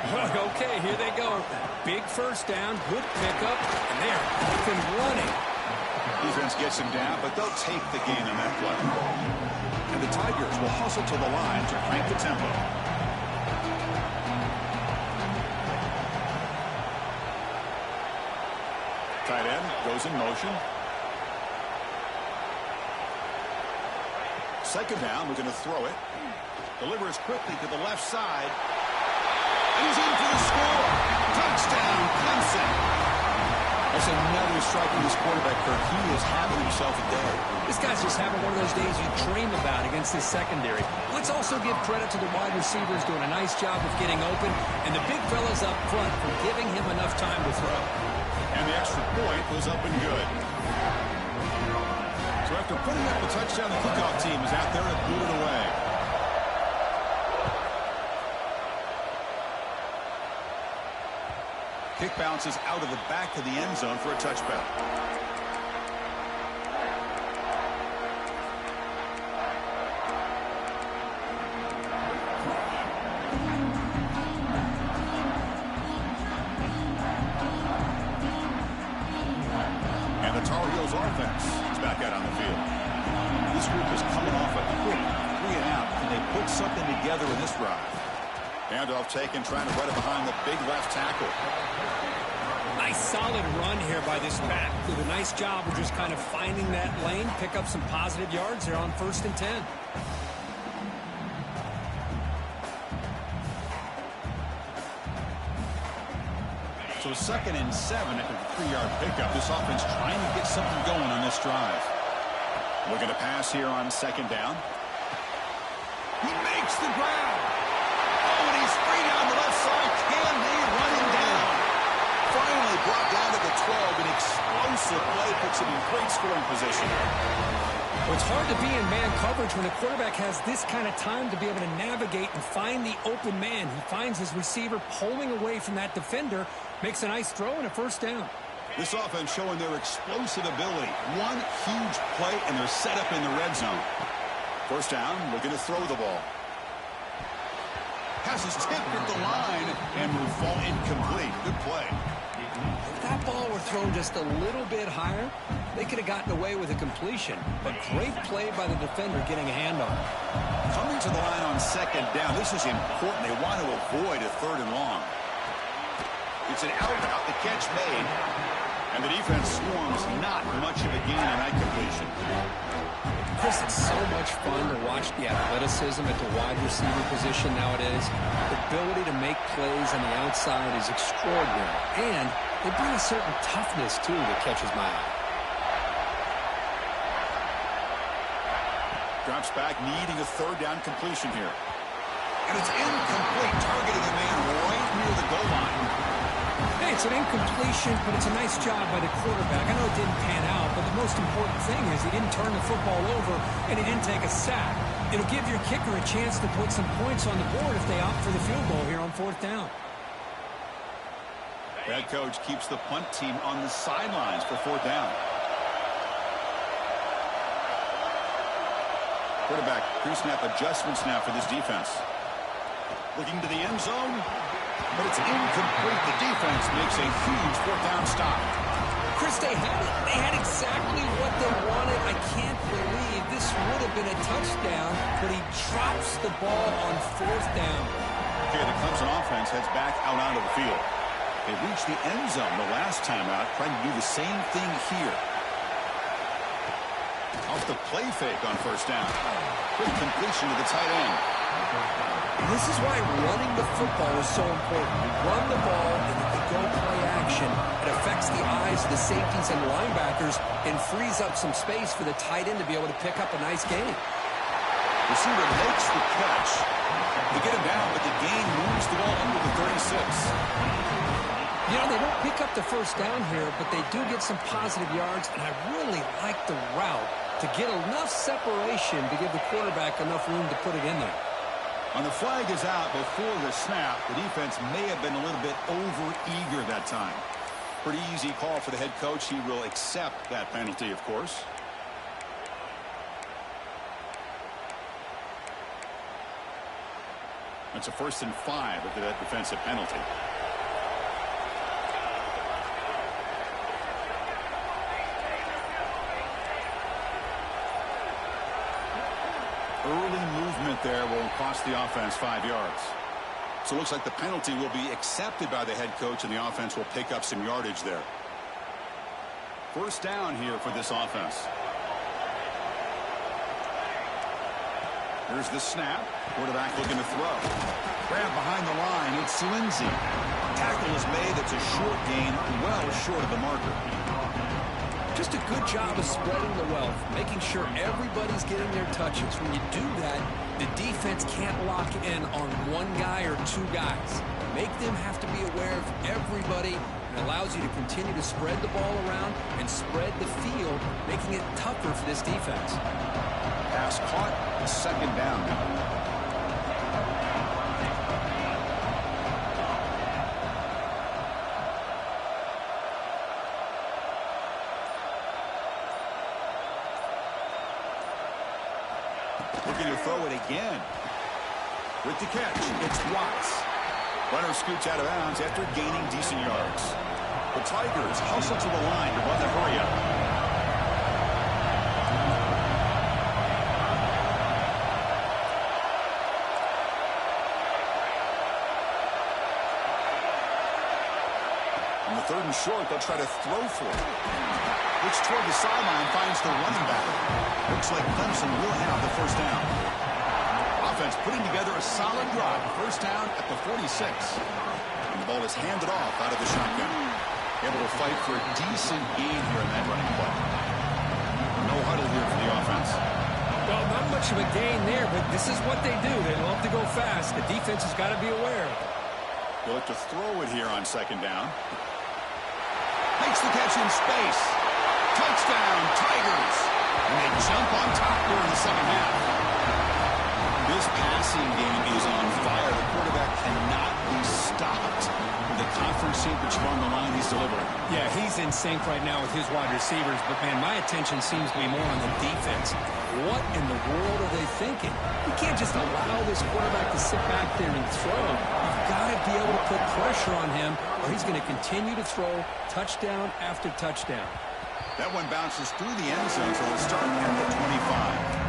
Speaker 2: Okay, here they go. Big 1st down, good pickup, and they're off and running.
Speaker 1: Defense gets him down, but they'll take the gain on that play. And the Tigers will hustle to the line to crank the tempo. Tight end goes in motion. Second down, we're going to throw it. Delivers quickly to the left side. And he's in for the score. Touchdown, Clemson. That's another strike from this quarterback, Kirk. He is having himself a day.
Speaker 2: This guy's just having one of those days you dream about against this secondary. Let's also give credit to the wide receivers doing a nice job of getting open, and the big fellas up front for giving him enough time to throw.
Speaker 1: And the extra point was up and good. So after putting up a touchdown, the kickoff team is out there to boot it away. Kick bounces out of the back of the end zone for a touchback. And the Tar Heels offense is back out on the field. This group is coming off a quick 3-and-out. Can they put something together in this drive? Handoff taken, trying to run it behind the big left tackle.
Speaker 2: Nice solid run here by this back. Did a nice job of just kind of finding that lane, pick up some positive yards there on 1st and 10.
Speaker 1: So 2nd and 7 after the 3-yard pickup. This offense trying to get something going on this drive. Looking to pass here on 2nd down. He makes the grab. Oh, and he's free down the left side. Can they run him down? Finally brought down to the 12. An explosive play puts him in great scoring position.
Speaker 2: Well, it's hard to be in man coverage when the quarterback has this kind of time to be able to navigate and find the open man. He finds his receiver pulling away from that defender, makes a nice throw and a 1st down.
Speaker 1: This offense showing their explosive ability. One huge play, and they're set up in the red zone. 1st down, looking to throw the ball. Pass is tipped at the line and will fall incomplete. Good play.
Speaker 2: If that ball were thrown just a little bit higher, they could have gotten away with a completion. But great play by the defender getting a handoff.
Speaker 1: Coming to the line on 2nd down. This is important. They want to avoid a 3rd and long. It's an out, the catch made. And the defense swarms not much of a gain on that completion.
Speaker 2: Chris, it's so much fun to watch the athleticism at the wide receiver position nowadays. The ability to make plays on the outside is extraordinary. And they bring a certain toughness, too, that catches my eye.
Speaker 1: Drops back, needing a 3rd down completion here. And it's incomplete, targeting a man right near the goal line.
Speaker 2: Hey, it's an incompletion, but it's a nice job by the quarterback. I know it didn't pan out, but the most important thing is he didn't turn the football over and he didn't take a sack. It'll give your kicker a chance to put some points on the board if they opt for the field goal here on 4th down.
Speaker 1: The head coach keeps the punt team on the sidelines for 4th down. Quarterback pre-snap adjustments now for this defense. Looking to the end zone, but it's incomplete. The defense makes a huge 4th down stop.
Speaker 2: Chris, they had it. They had exactly what they wanted. I can't believe this would have been a touchdown, but he drops the ball on 4th down.
Speaker 1: Okay, the Clemson offense heads back out onto the field. They reached the end zone the last time out, trying to do the same thing here. Off the play fake on 1st down. Quick completion to the tight end.
Speaker 2: This is why running the football is so important. You run the ball, and if you go play action, it affects the eyes of the safeties and linebackers and frees up some space for the tight end to be able to pick up a nice gain.
Speaker 1: Receiver makes the catch. They get him down, but the gain moves the ball under the 36.
Speaker 2: You know, they don't pick up the 1st down here, but they do get some positive yards, and I really like the route to get enough separation to give the quarterback enough room to put it in there.
Speaker 1: And the flag is out before the snap. The defense may have been a little bit over-eager that time. Pretty easy call for the head coach. He will accept that penalty, of course. That's a 1st and 5 after that defensive penalty. Early movement there will cost the offense 5 yards. So it looks like the penalty will be accepted by the head coach, and the offense will pick up some yardage there. First down here for this offense. Here's the snap. Quarterback looking to throw. Grab behind the line. It's Lindsey. Tackle is made. It's a short gain, well short of the marker.
Speaker 3: Just a good job of spreading the wealth, making sure everybody's getting their touches. When you do that, the defense can't lock in on one guy or two guys. Make them have to be aware of everybody. It allows you to continue to spread the ball around and spread the field, making it tougher for this defense.
Speaker 1: Pass caught. Second down now. Looking to throw it again. With the catch, it's Watts. Runner scoots out of bounds after gaining decent yards. The Tigers hustle to the line to run the hurry-up. Third and short, they'll try to throw for it. Looks toward the sideline, finds the running back. Looks like Clemson will have the first down. Offense putting together a solid drive. First down at the 46. And the ball is handed off out of the shotgun. Able to fight for a decent gain here in that running play. No huddle here for the offense.
Speaker 2: Well, not much of a gain there, but this is what they do. They love to go fast. The defense has got to be aware.
Speaker 1: They'll look to throw it here on second down. Makes the catch in space. Touchdown, Tigers. And they jump on top here in the second half. This passing game is on fire. The quarterback cannot be stopped. With the conference championship on the line, he's delivering.
Speaker 2: Yeah, he's in sync right now with his wide receivers, but, man, my attention seems to be more on the defense. What in the world are they thinking? You can't just allow this quarterback to sit back there and throw. You've got to be able to put pressure on him, or he's going to continue to throw touchdown after touchdown.
Speaker 1: That one bounces through the end zone, so we'll start at the 25.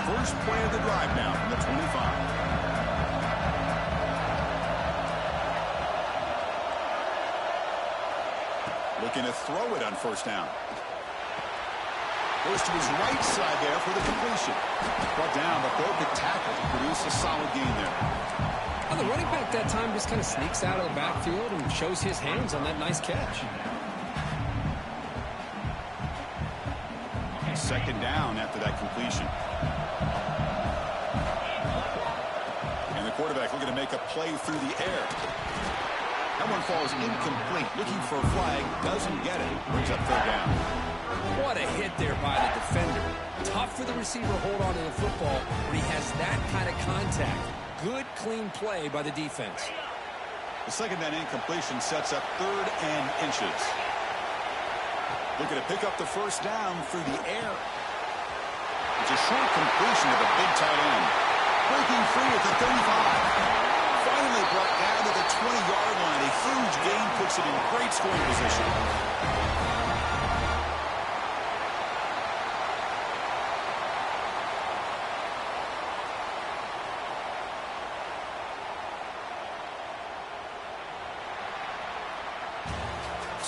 Speaker 1: First play of the drive now from the 25. Looking to throw it on first down. Goes to his right side there for the completion. Brought down, but broke the tackle to produce a solid gain there.
Speaker 2: Well, the running back that time just kind of sneaks out of the backfield and shows his hands on that nice catch.
Speaker 1: Second down after that completion. And the quarterback looking to make a play through the air. That one falls incomplete. Looking for a flag. Doesn't get it. Brings up third down.
Speaker 2: What a hit there by the defender. Tough for the receiver to hold on to the football when he has that kind of contact. Good, clean play by the defense.
Speaker 1: The second down incompletion sets up third and inches. Looking to pick up the first down through the air. It's a short completion of a big tight end. Breaking free at the 35. Finally brought down to the 20-yard line. A huge gain puts it in great scoring position.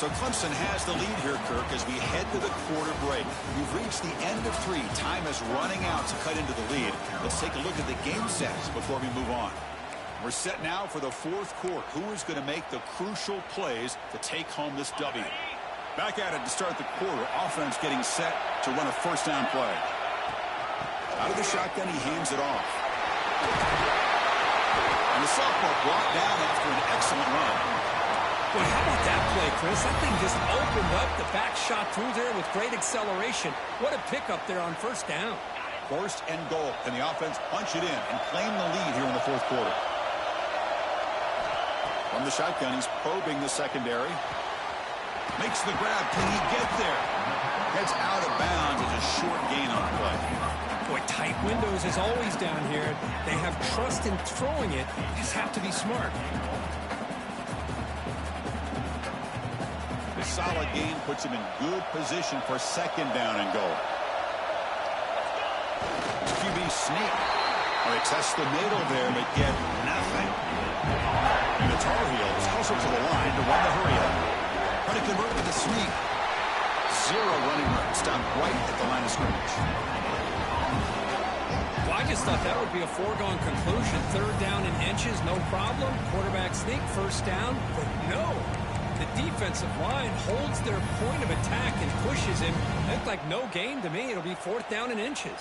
Speaker 1: So Clemson has the lead here, Kirk, as we head to the quarter break. We've reached the end of 3. Time is running out to cut into the lead. Let's take a look at the game sets before we move on. We're set now for the fourth quarter. Who is going to make the crucial plays to take home this W? Back at it to start the quarter. Offense getting set to run a first down play. Out of the shotgun, he hands it off. And the sophomore brought down after an excellent run.
Speaker 2: Well, how about that play, Chris? That thing just opened up. The back shot through there with great acceleration. What a pickup there on first down.
Speaker 1: First and goal. Can the offense punch it in and claim the lead here in the fourth quarter? From the shotgun, he's probing the secondary. Makes the grab. Can he get there? Gets out of bounds. It's a short gain on the play.
Speaker 2: Boy, tight windows as always down here. They have trust in throwing it. Just have to be smart.
Speaker 1: The solid gain puts him in good position for second down and goal. QB sneak. They test the middle there, but get nothing. And the Tar Heels hustle to the line to run the hurry-up. Try to convert with the sneak. Zero running room. Stopped right at the line of scrimmage.
Speaker 2: Well, I just thought that would be a foregone conclusion. Third down in inches, no problem. Quarterback sneak, first down. But no. The defensive line holds their point of attack and pushes him. It looked like no gain to me. It'll be fourth down in inches.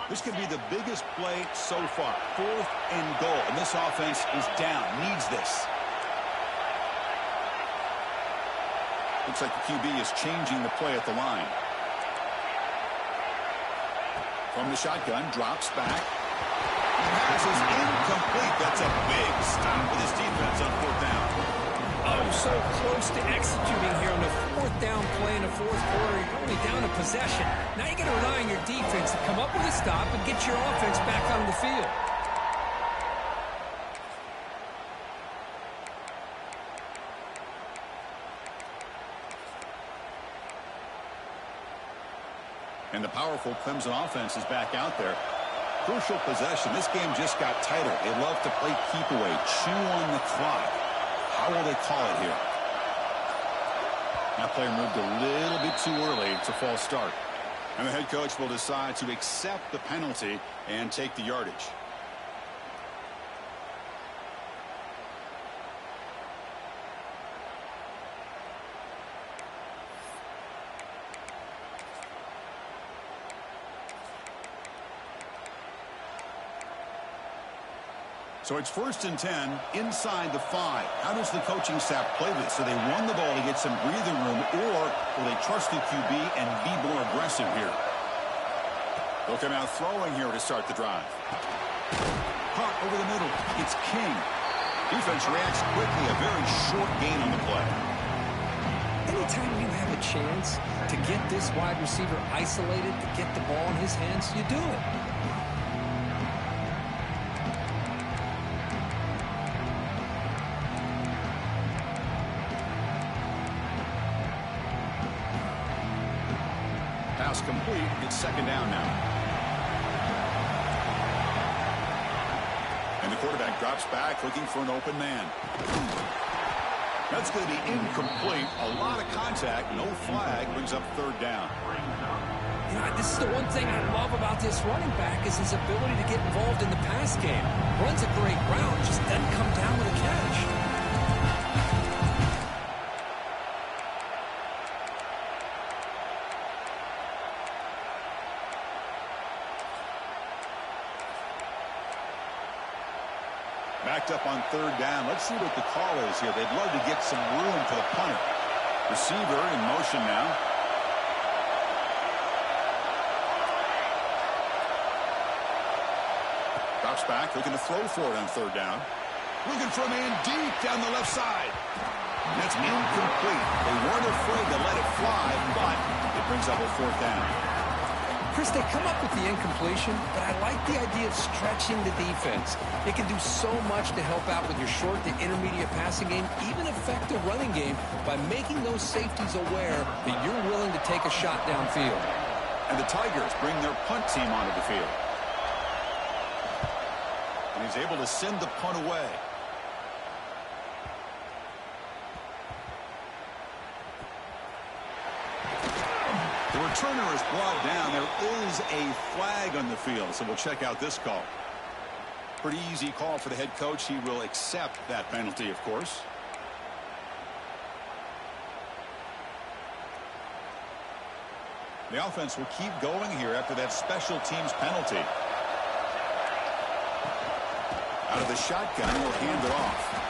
Speaker 1: This could be the biggest play so far. Fourth and goal. And this offense is down. Needs this. Looks like the QB is changing the play at the line. From the shotgun, drops back. Pass is incomplete. That's a big stop for this defense on fourth down.
Speaker 2: Oh, so close to executing here on the fourth down play in the fourth quarter. You're only down a possession. Now you got to rely on your defense to come up with a stop and get your offense back on the field.
Speaker 1: And the powerful Clemson offense is back out there. Crucial possession. This game just got tighter. They love to play keep away, chew on the clock. How will they call it here? That player moved a little bit too early. It's a false start. And the head coach will decide to accept the penalty and take the yardage. So it's 1st and 10 inside the 5. How does the coaching staff play this? So they run the ball to get some breathing room, or will they trust the QB and be more aggressive here? They'll come out throwing here to start the drive. Hot over the middle. It's King. Defense reacts quickly. A very short gain on the play.
Speaker 3: Anytime you have a chance to get this wide receiver isolated, to get the ball in his hands, you do it.
Speaker 1: Pass complete. It's second down now. And the quarterback drops back looking for an open man. That's going to be incomplete. A lot of contact. No flag. Brings up third down.
Speaker 2: You know, this is the one thing I love about this running back is his ability to get involved in the pass game. Runs a great route. Just doesn't come down with a catch.
Speaker 1: Backed up on third down. Let's see what the call is here. They'd love to get some room for the punter. Receiver in motion now. Drops back, looking to throw for it on third down. Looking for a man deep down the left side. That's incomplete. They weren't afraid to let it fly, but it brings up a fourth down.
Speaker 3: Chris, they come up with the incompletion, but I like the idea of stretching the defense. It can do so much to help out with your short to intermediate passing game, even affect the running game by making those safeties aware that you're willing to take a shot downfield.
Speaker 1: And the Tigers bring their punt team onto the field. And he's able to send the punt away. The returner is brought down. There is a flag on the field, so we'll check out this call. Pretty easy call for the head coach. He will accept that penalty, of course. The offense will keep going here after that special teams penalty. Out of the shotgun, will hand it off.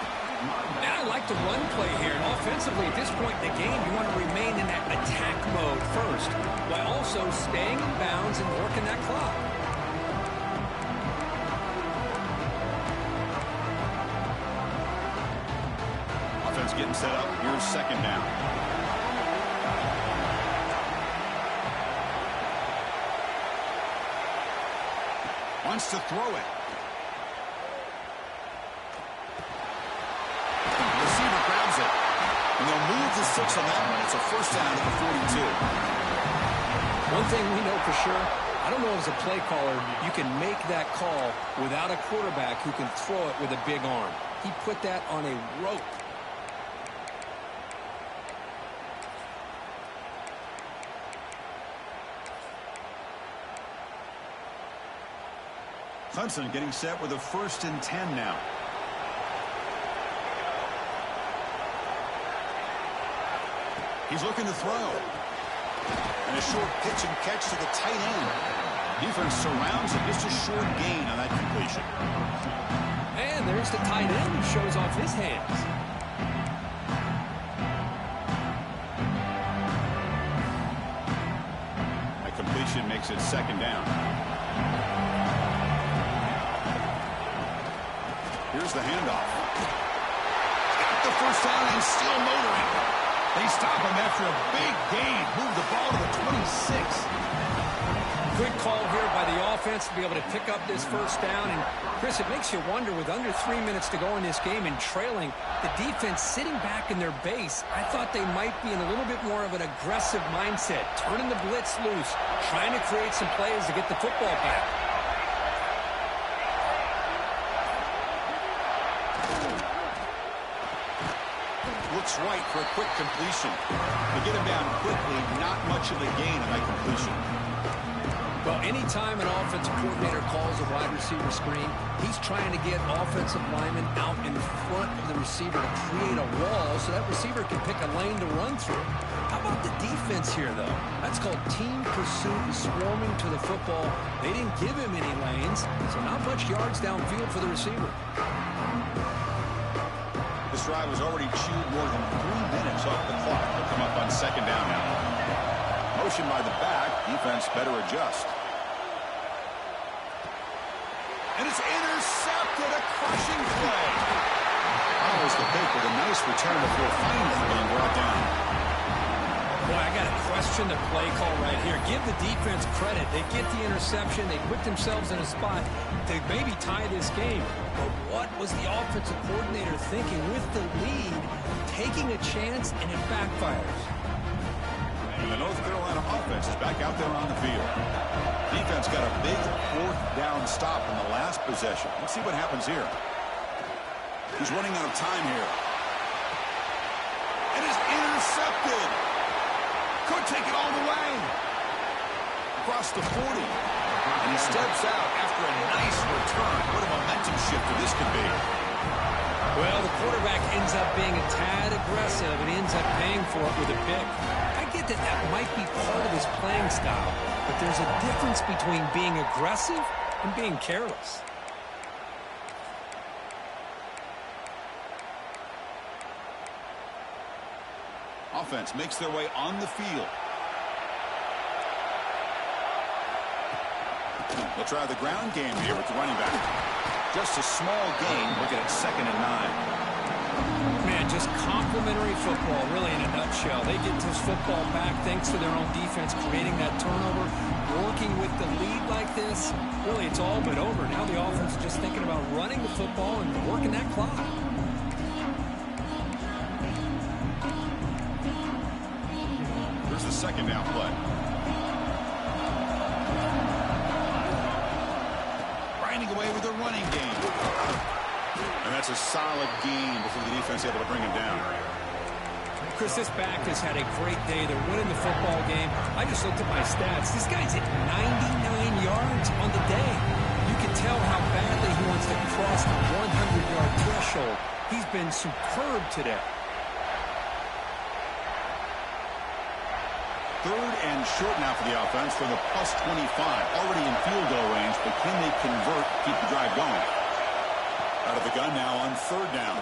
Speaker 2: Now I like the run play here, and offensively at this point in the game, you want to remain in that attack mode first, while also staying in bounds and working that clock.
Speaker 1: defense getting set up. Here's second down. Wants to throw it. Receiver grabs it. And they'll move the 6 on that one. It's a first down at the 42.
Speaker 2: One thing we know for sure, I don't know as a play caller, you can make that call without a quarterback who can throw it with a big arm. He put that on a rope.
Speaker 1: Clemson getting set with a 1st and 10 now. He's looking to throw. And a short pitch and catch to the tight end. Defense surrounds him. Just a short gain on that completion.
Speaker 2: And there's the tight end who shows off his hands.
Speaker 1: That completion makes it second down. Here's the handoff. Got the first down and still motoring. They stop him after a big gain. Move the ball to the 26.
Speaker 2: Good call here by the offense to be able to pick up this first down. And, Chris, it makes you wonder, with under 3 minutes to go in this game and trailing, the defense sitting back in their base, I thought they might be in a little bit more of an aggressive mindset, turning the blitz loose, trying to create some plays to get the football back.
Speaker 1: Looks right for a quick completion. To get him down quickly, not much of a gain on that completion.
Speaker 2: Well, anytime an offensive coordinator calls a wide receiver screen, he's trying to get offensive linemen out in front of the receiver to create a wall so that receiver can pick a lane to run through. How about the defense here, though? That's called team pursuit and swarming to the football. They didn't give him any lanes, so not much yards downfield for the receiver.
Speaker 1: This drive has already chewed more than 3 minutes off the clock. They'll come up on second down now. Motion by the back. Defense better adjust. And it's intercepted. A crushing play. Follows the pick with a nice return before finally being brought down.
Speaker 2: Boy, I got to question the play call right here. Give the defense credit. They get the interception. They put themselves in a spot to maybe tie this game. But what was the offensive coordinator thinking with the lead, taking a chance, and it backfires?
Speaker 1: And the North Carolina offense is back out there on the field. Defense got a big 4th down stop in the last possession. Let's see what happens here. He's running out of time here. And it's intercepted. Could take it all the way. Across the 40. And he steps out after a nice return. What a momentum shifter this could be.
Speaker 2: Well, the quarterback ends up being a tad aggressive and ends up paying for it with a pick. I get that that might be part of his playing style, but there's a difference between being aggressive and being careless.
Speaker 1: Offense makes their way on the field. They'll try the ground game here with the running back. Just a small gain. Looking at 2nd and 9.
Speaker 2: Man, just complimentary football, really, in a nutshell. They get this football back thanks to their own defense, creating that turnover, working with the lead like this. Really, it's all but over. Now the offense is just thinking about running the football and working that clock.
Speaker 1: Here's the second down play. Grinding away with a running game. And that's a solid gain before the defense able to bring him down.
Speaker 2: Chris, this back has had a great day. They're winning the football game. I just looked at my stats. This guy's hit 99 yards on the day. You can tell how badly he wants to cross the 100-yard threshold. He's been superb today.
Speaker 1: 3rd and short now for the offense from the +25. Already in field goal range, but can they convert, keep the drive going? Out of the gun now on 3rd down.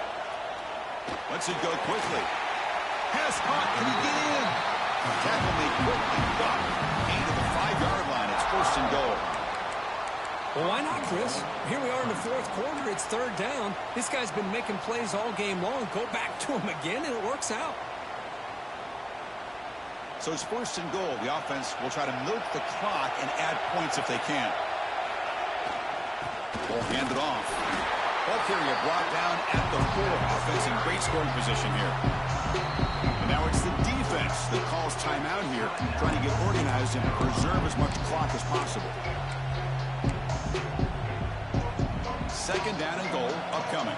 Speaker 1: Lets it go quickly. Pass caught. Can he get in? Tackle made quickly. Gain to the 5-yard line. It's 1st and goal.
Speaker 2: Well, why not, Chris? Here we are in the fourth quarter. It's third down. This guy's been making plays all game long. Go back to him again, and it works out.
Speaker 1: So it's first and goal. The offense will try to milk the clock and add points if they can. Ball handed off. Ball carrier brought down at the 4. Offense in great scoring position here. And now it's the defense that calls timeout here, trying to get organized and preserve as much clock as possible. Second down and goal upcoming.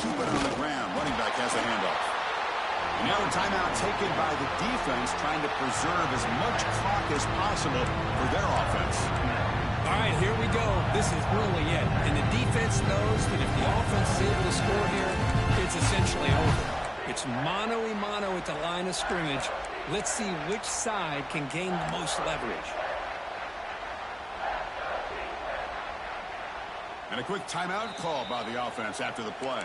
Speaker 1: Keep it on the ground. Running back has a handoff. And now a timeout taken by the defense, trying to preserve as much clock as possible for their offense.
Speaker 2: All right, here we go. This is really it. And the defense knows that if the offense is able to score here, it's essentially over. It's mano-a-mano at the line of scrimmage. Let's see which side can gain the most leverage.
Speaker 1: And a quick timeout call by the offense after the play.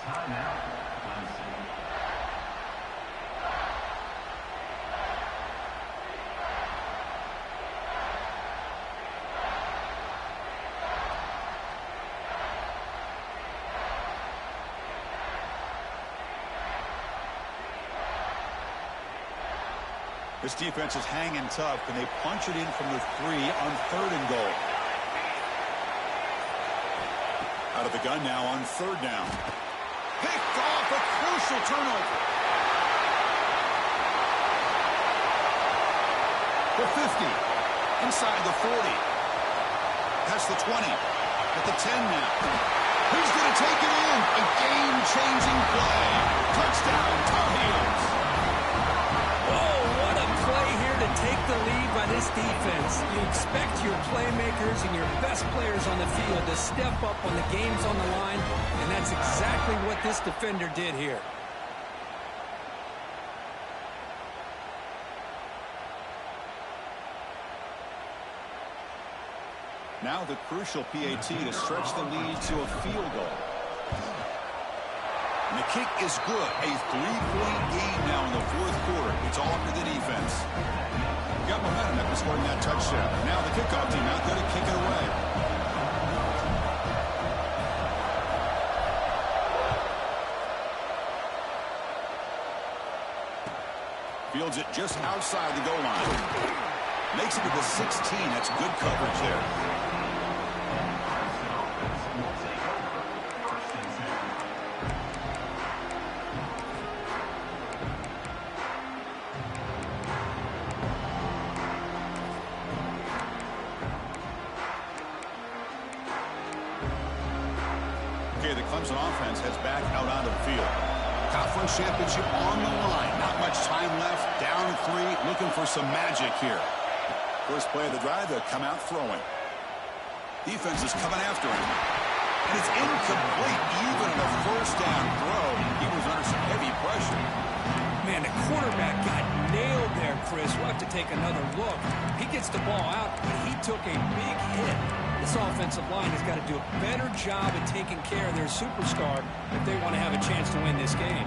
Speaker 4: Timeout, Clemson.
Speaker 1: This defense is hanging tough. Can they punch it in from the 3 on third and goal? Out of the gun now on third down. Picked off, a crucial turnover. The 50. Inside the 40. Past the 20. At the 10 now. Who's going to take it in? A game-changing play. Touchdown, Tar Heels.
Speaker 2: To take the lead by this defense. You expect your playmakers and your best players on the field to step up when the game's on the line, and that's exactly what this defender did here.
Speaker 1: Now the crucial PAT to stretch the lead to a field goal. And the kick is good. A 3-point game now in the fourth quarter. It's all up to the defense. Got momentum after scoring that touchdown. Now the kickoff team out there to kick it away. Fields it just outside the goal line. Makes it to the 16. That's good coverage there. The Clemson offense heads back out onto the field. Conference championship on the line. Not much time left. Down 3. Looking for some magic here. First play of the drive, they'll come out throwing. Defense is coming after him. And it's incomplete. Even in a first down throw, he was under some heavy pressure.
Speaker 2: Man, the quarterback got nailed there, Chris. We'll have to take another look. He gets the ball out, but he took a big hit. This offensive line has got to do a better job at taking care of their superstar if they want to have a chance to win this game.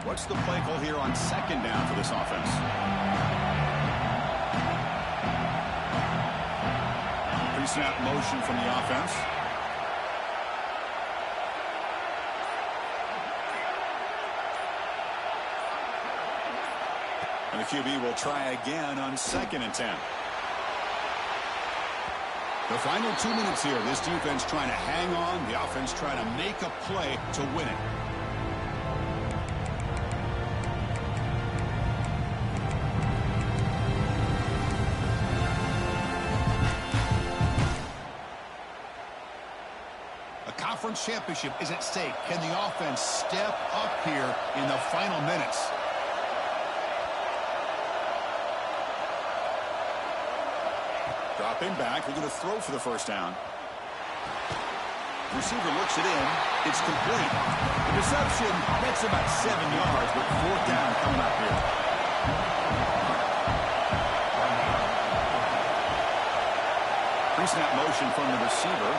Speaker 1: What's the play call here on second down for this offense? Pre-snap motion from the offense. And the QB will try again on 2nd and 10. The final 2 minutes here. This defense trying to hang on. The offense trying to make a play to win it. Conference championship is at stake. Can the offense step up here in the final minutes? Dropping back, looking to throw for the first down. Receiver looks it in. It's complete. The reception, that's about 7 yards, but fourth down coming up here. Pre-snap motion from the receiver.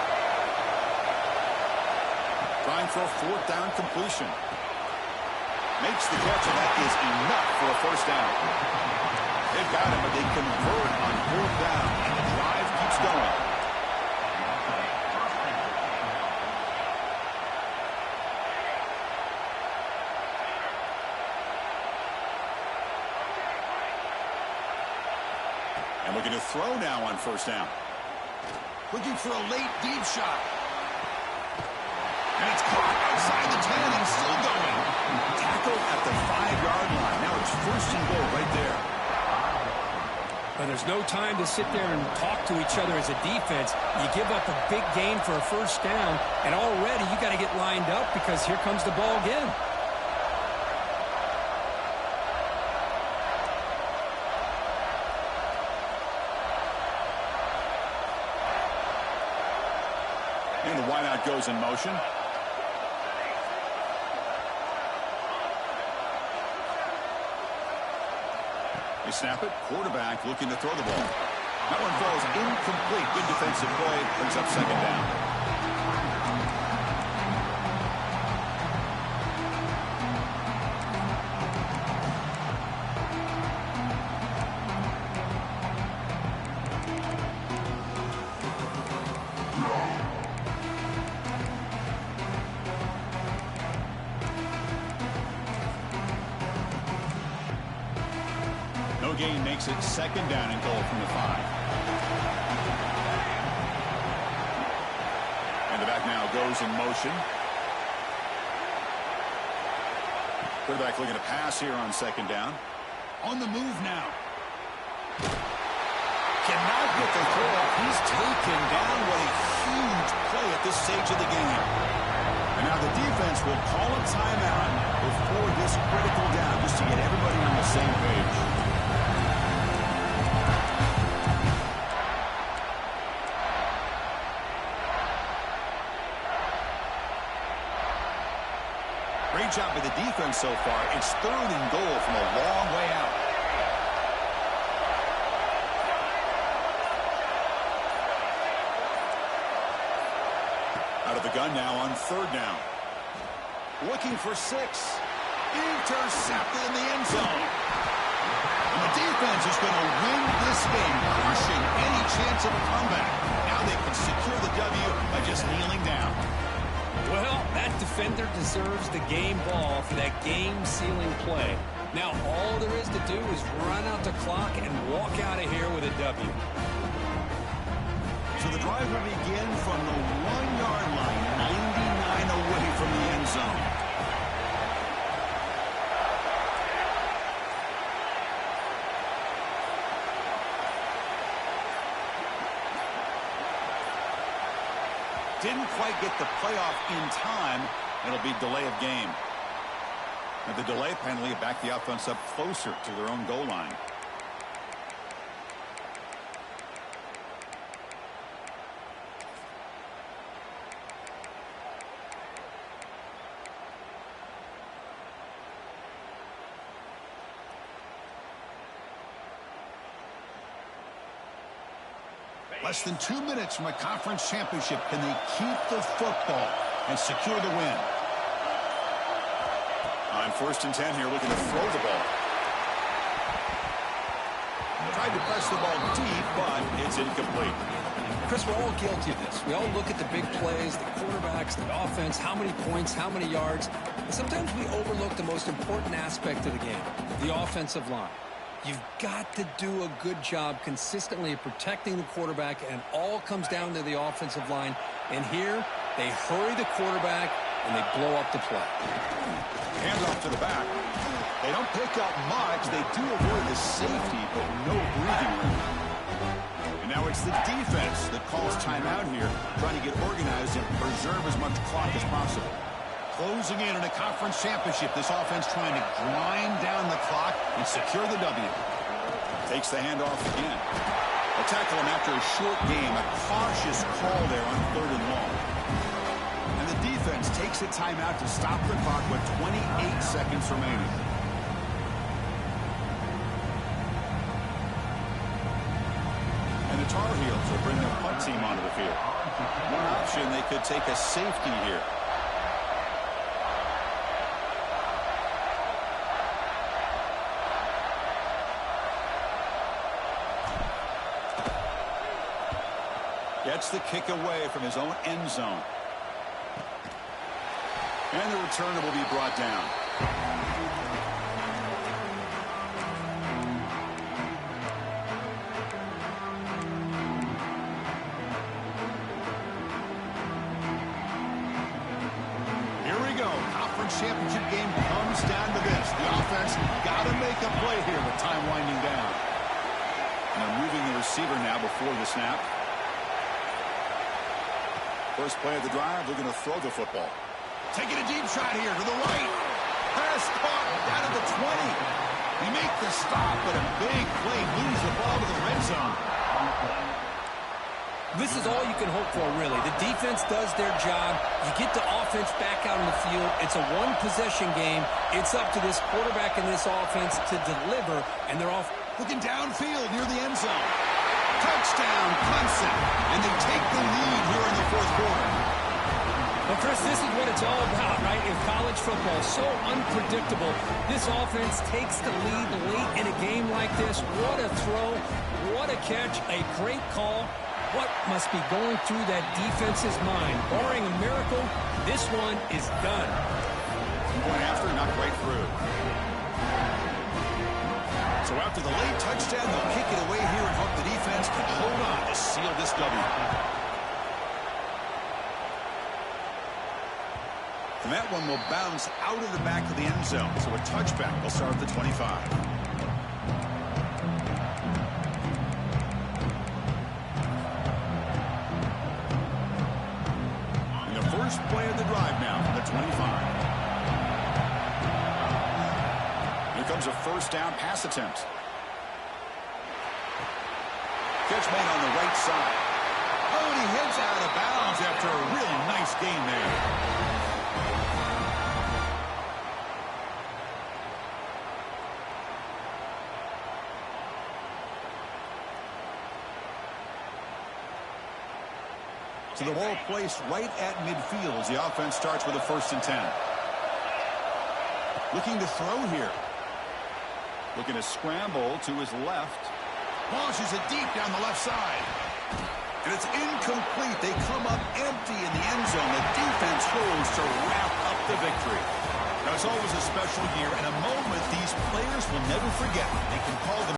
Speaker 1: Trying for a fourth down completion. Makes the catch, and that is enough for a first down. They've got it, but they convert on fourth down, and the drive keeps going. And looking to throw now on first down. Looking for a late deep shot. And it's caught outside the 10 and still going. Tackle at the 5-yard line. Now it's first and goal right there.
Speaker 2: But there's no time to sit there and talk to each other as a defense. You give up a big gain for a first down, and already you got to get lined up because here comes the ball again.
Speaker 1: And the wideout goes in motion. They snap it. Quarterback looking to throw the ball. That one falls incomplete. Good defensive play. Brings up second down. No gain makes it second down and goal from the 5. And the back now goes in motion. Quarterback looking to pass here on second down. On the move now. Cannot get the throw. He's taken down. What a huge play at this stage of the game. And now the defense will call a timeout before this critical down just to get everybody on the same page. Great job by the defense so far. It's third and goal from a long way out. Out of the gun now on third down. Looking for 6. Intercepted in the end zone. And the defense is going to win this game, crushing any chance of a comeback. Now they can secure the W by just kneeling down.
Speaker 2: Well, that defender deserves the game ball for that game-sealing play. Now all there is to do is run out the clock and walk out of here with a W.
Speaker 1: So the drive will begin from the 1-yard line, 99 away from the end zone. Didn't quite get the playoff in time. It'll be delay of game. And the delay penalty will back the offense up closer to their own goal line. Less than 2 minutes from a conference championship. Can they keep the football and secure the win? On first and 10 here, looking to throw the ball. Tried to press the ball deep, but it's incomplete.
Speaker 3: Chris, we're all guilty of this. We all look at the big plays, the quarterbacks, the offense, how many points, how many yards. And sometimes we overlook the most important aspect of the game, the offensive line. You've got to do a good job consistently of protecting the quarterback, and all comes down to the offensive line. And here, they hurry the quarterback, and they blow up the play.
Speaker 1: Hands off to the back. They don't pick up much. They do avoid the safety, but no breathing room. And now it's the defense that calls timeout here, trying to get organized and preserve as much clock as possible. Closing in on a conference championship, this offense trying to grind down the clock and secure the W. Takes the handoff again. They'll tackle him after a short game. A cautious call there on 3rd and long. And the defense takes a timeout to stop the clock with 28 seconds remaining. And the Tar Heels will bring their punt team onto the field. One option, they could take a safety here. Gets the kick away from his own end zone. And the returner will be brought down. Here we go. Conference championship game comes down to this. The offense got to make a play here with time winding down. And they're moving the receiver now before the snap. First play of the drive, they're going to throw the football. Taking a deep shot here to the right. Pass caught down at the 20. They make the stop, but a big play moves the ball to the red zone.
Speaker 2: This is all you can hope for, really. The defense does their job. You get the offense back out on the field. It's a one-possession game. It's up to this quarterback and this offense to deliver, and they're off.
Speaker 1: Looking downfield near the end zone. Touchdown, Clemson. And they take the lead here in the 4th quarter.
Speaker 2: Well, Chris, this is what it's all about, right? In college football, so unpredictable. This offense takes the lead late in a game like this. What a throw. What a catch. A great call. What must be going through that defense's mind? Barring a miracle, this one is done.
Speaker 1: Going after, not right through. So after the late touchdown, they'll kick it away here and hope the defense can hold on to seal this W. And that one will bounce out of the back of the end zone. So a touchback will start at the 25. And the first play of the drive now from the 25. Here comes a first down pass attempt. Catch made on the right side. Oh, and he heads out of bounds after a really nice gain there. So the ball placed right at midfield as the offense starts with a 1st and 10. Looking to throw here. Looking to scramble to his left. Launches it deep down the left side. And it's incomplete. They come up empty in the end zone. The defense holds to wrap up the victory. Now, it's always a special year and a moment these players will never forget. They can call them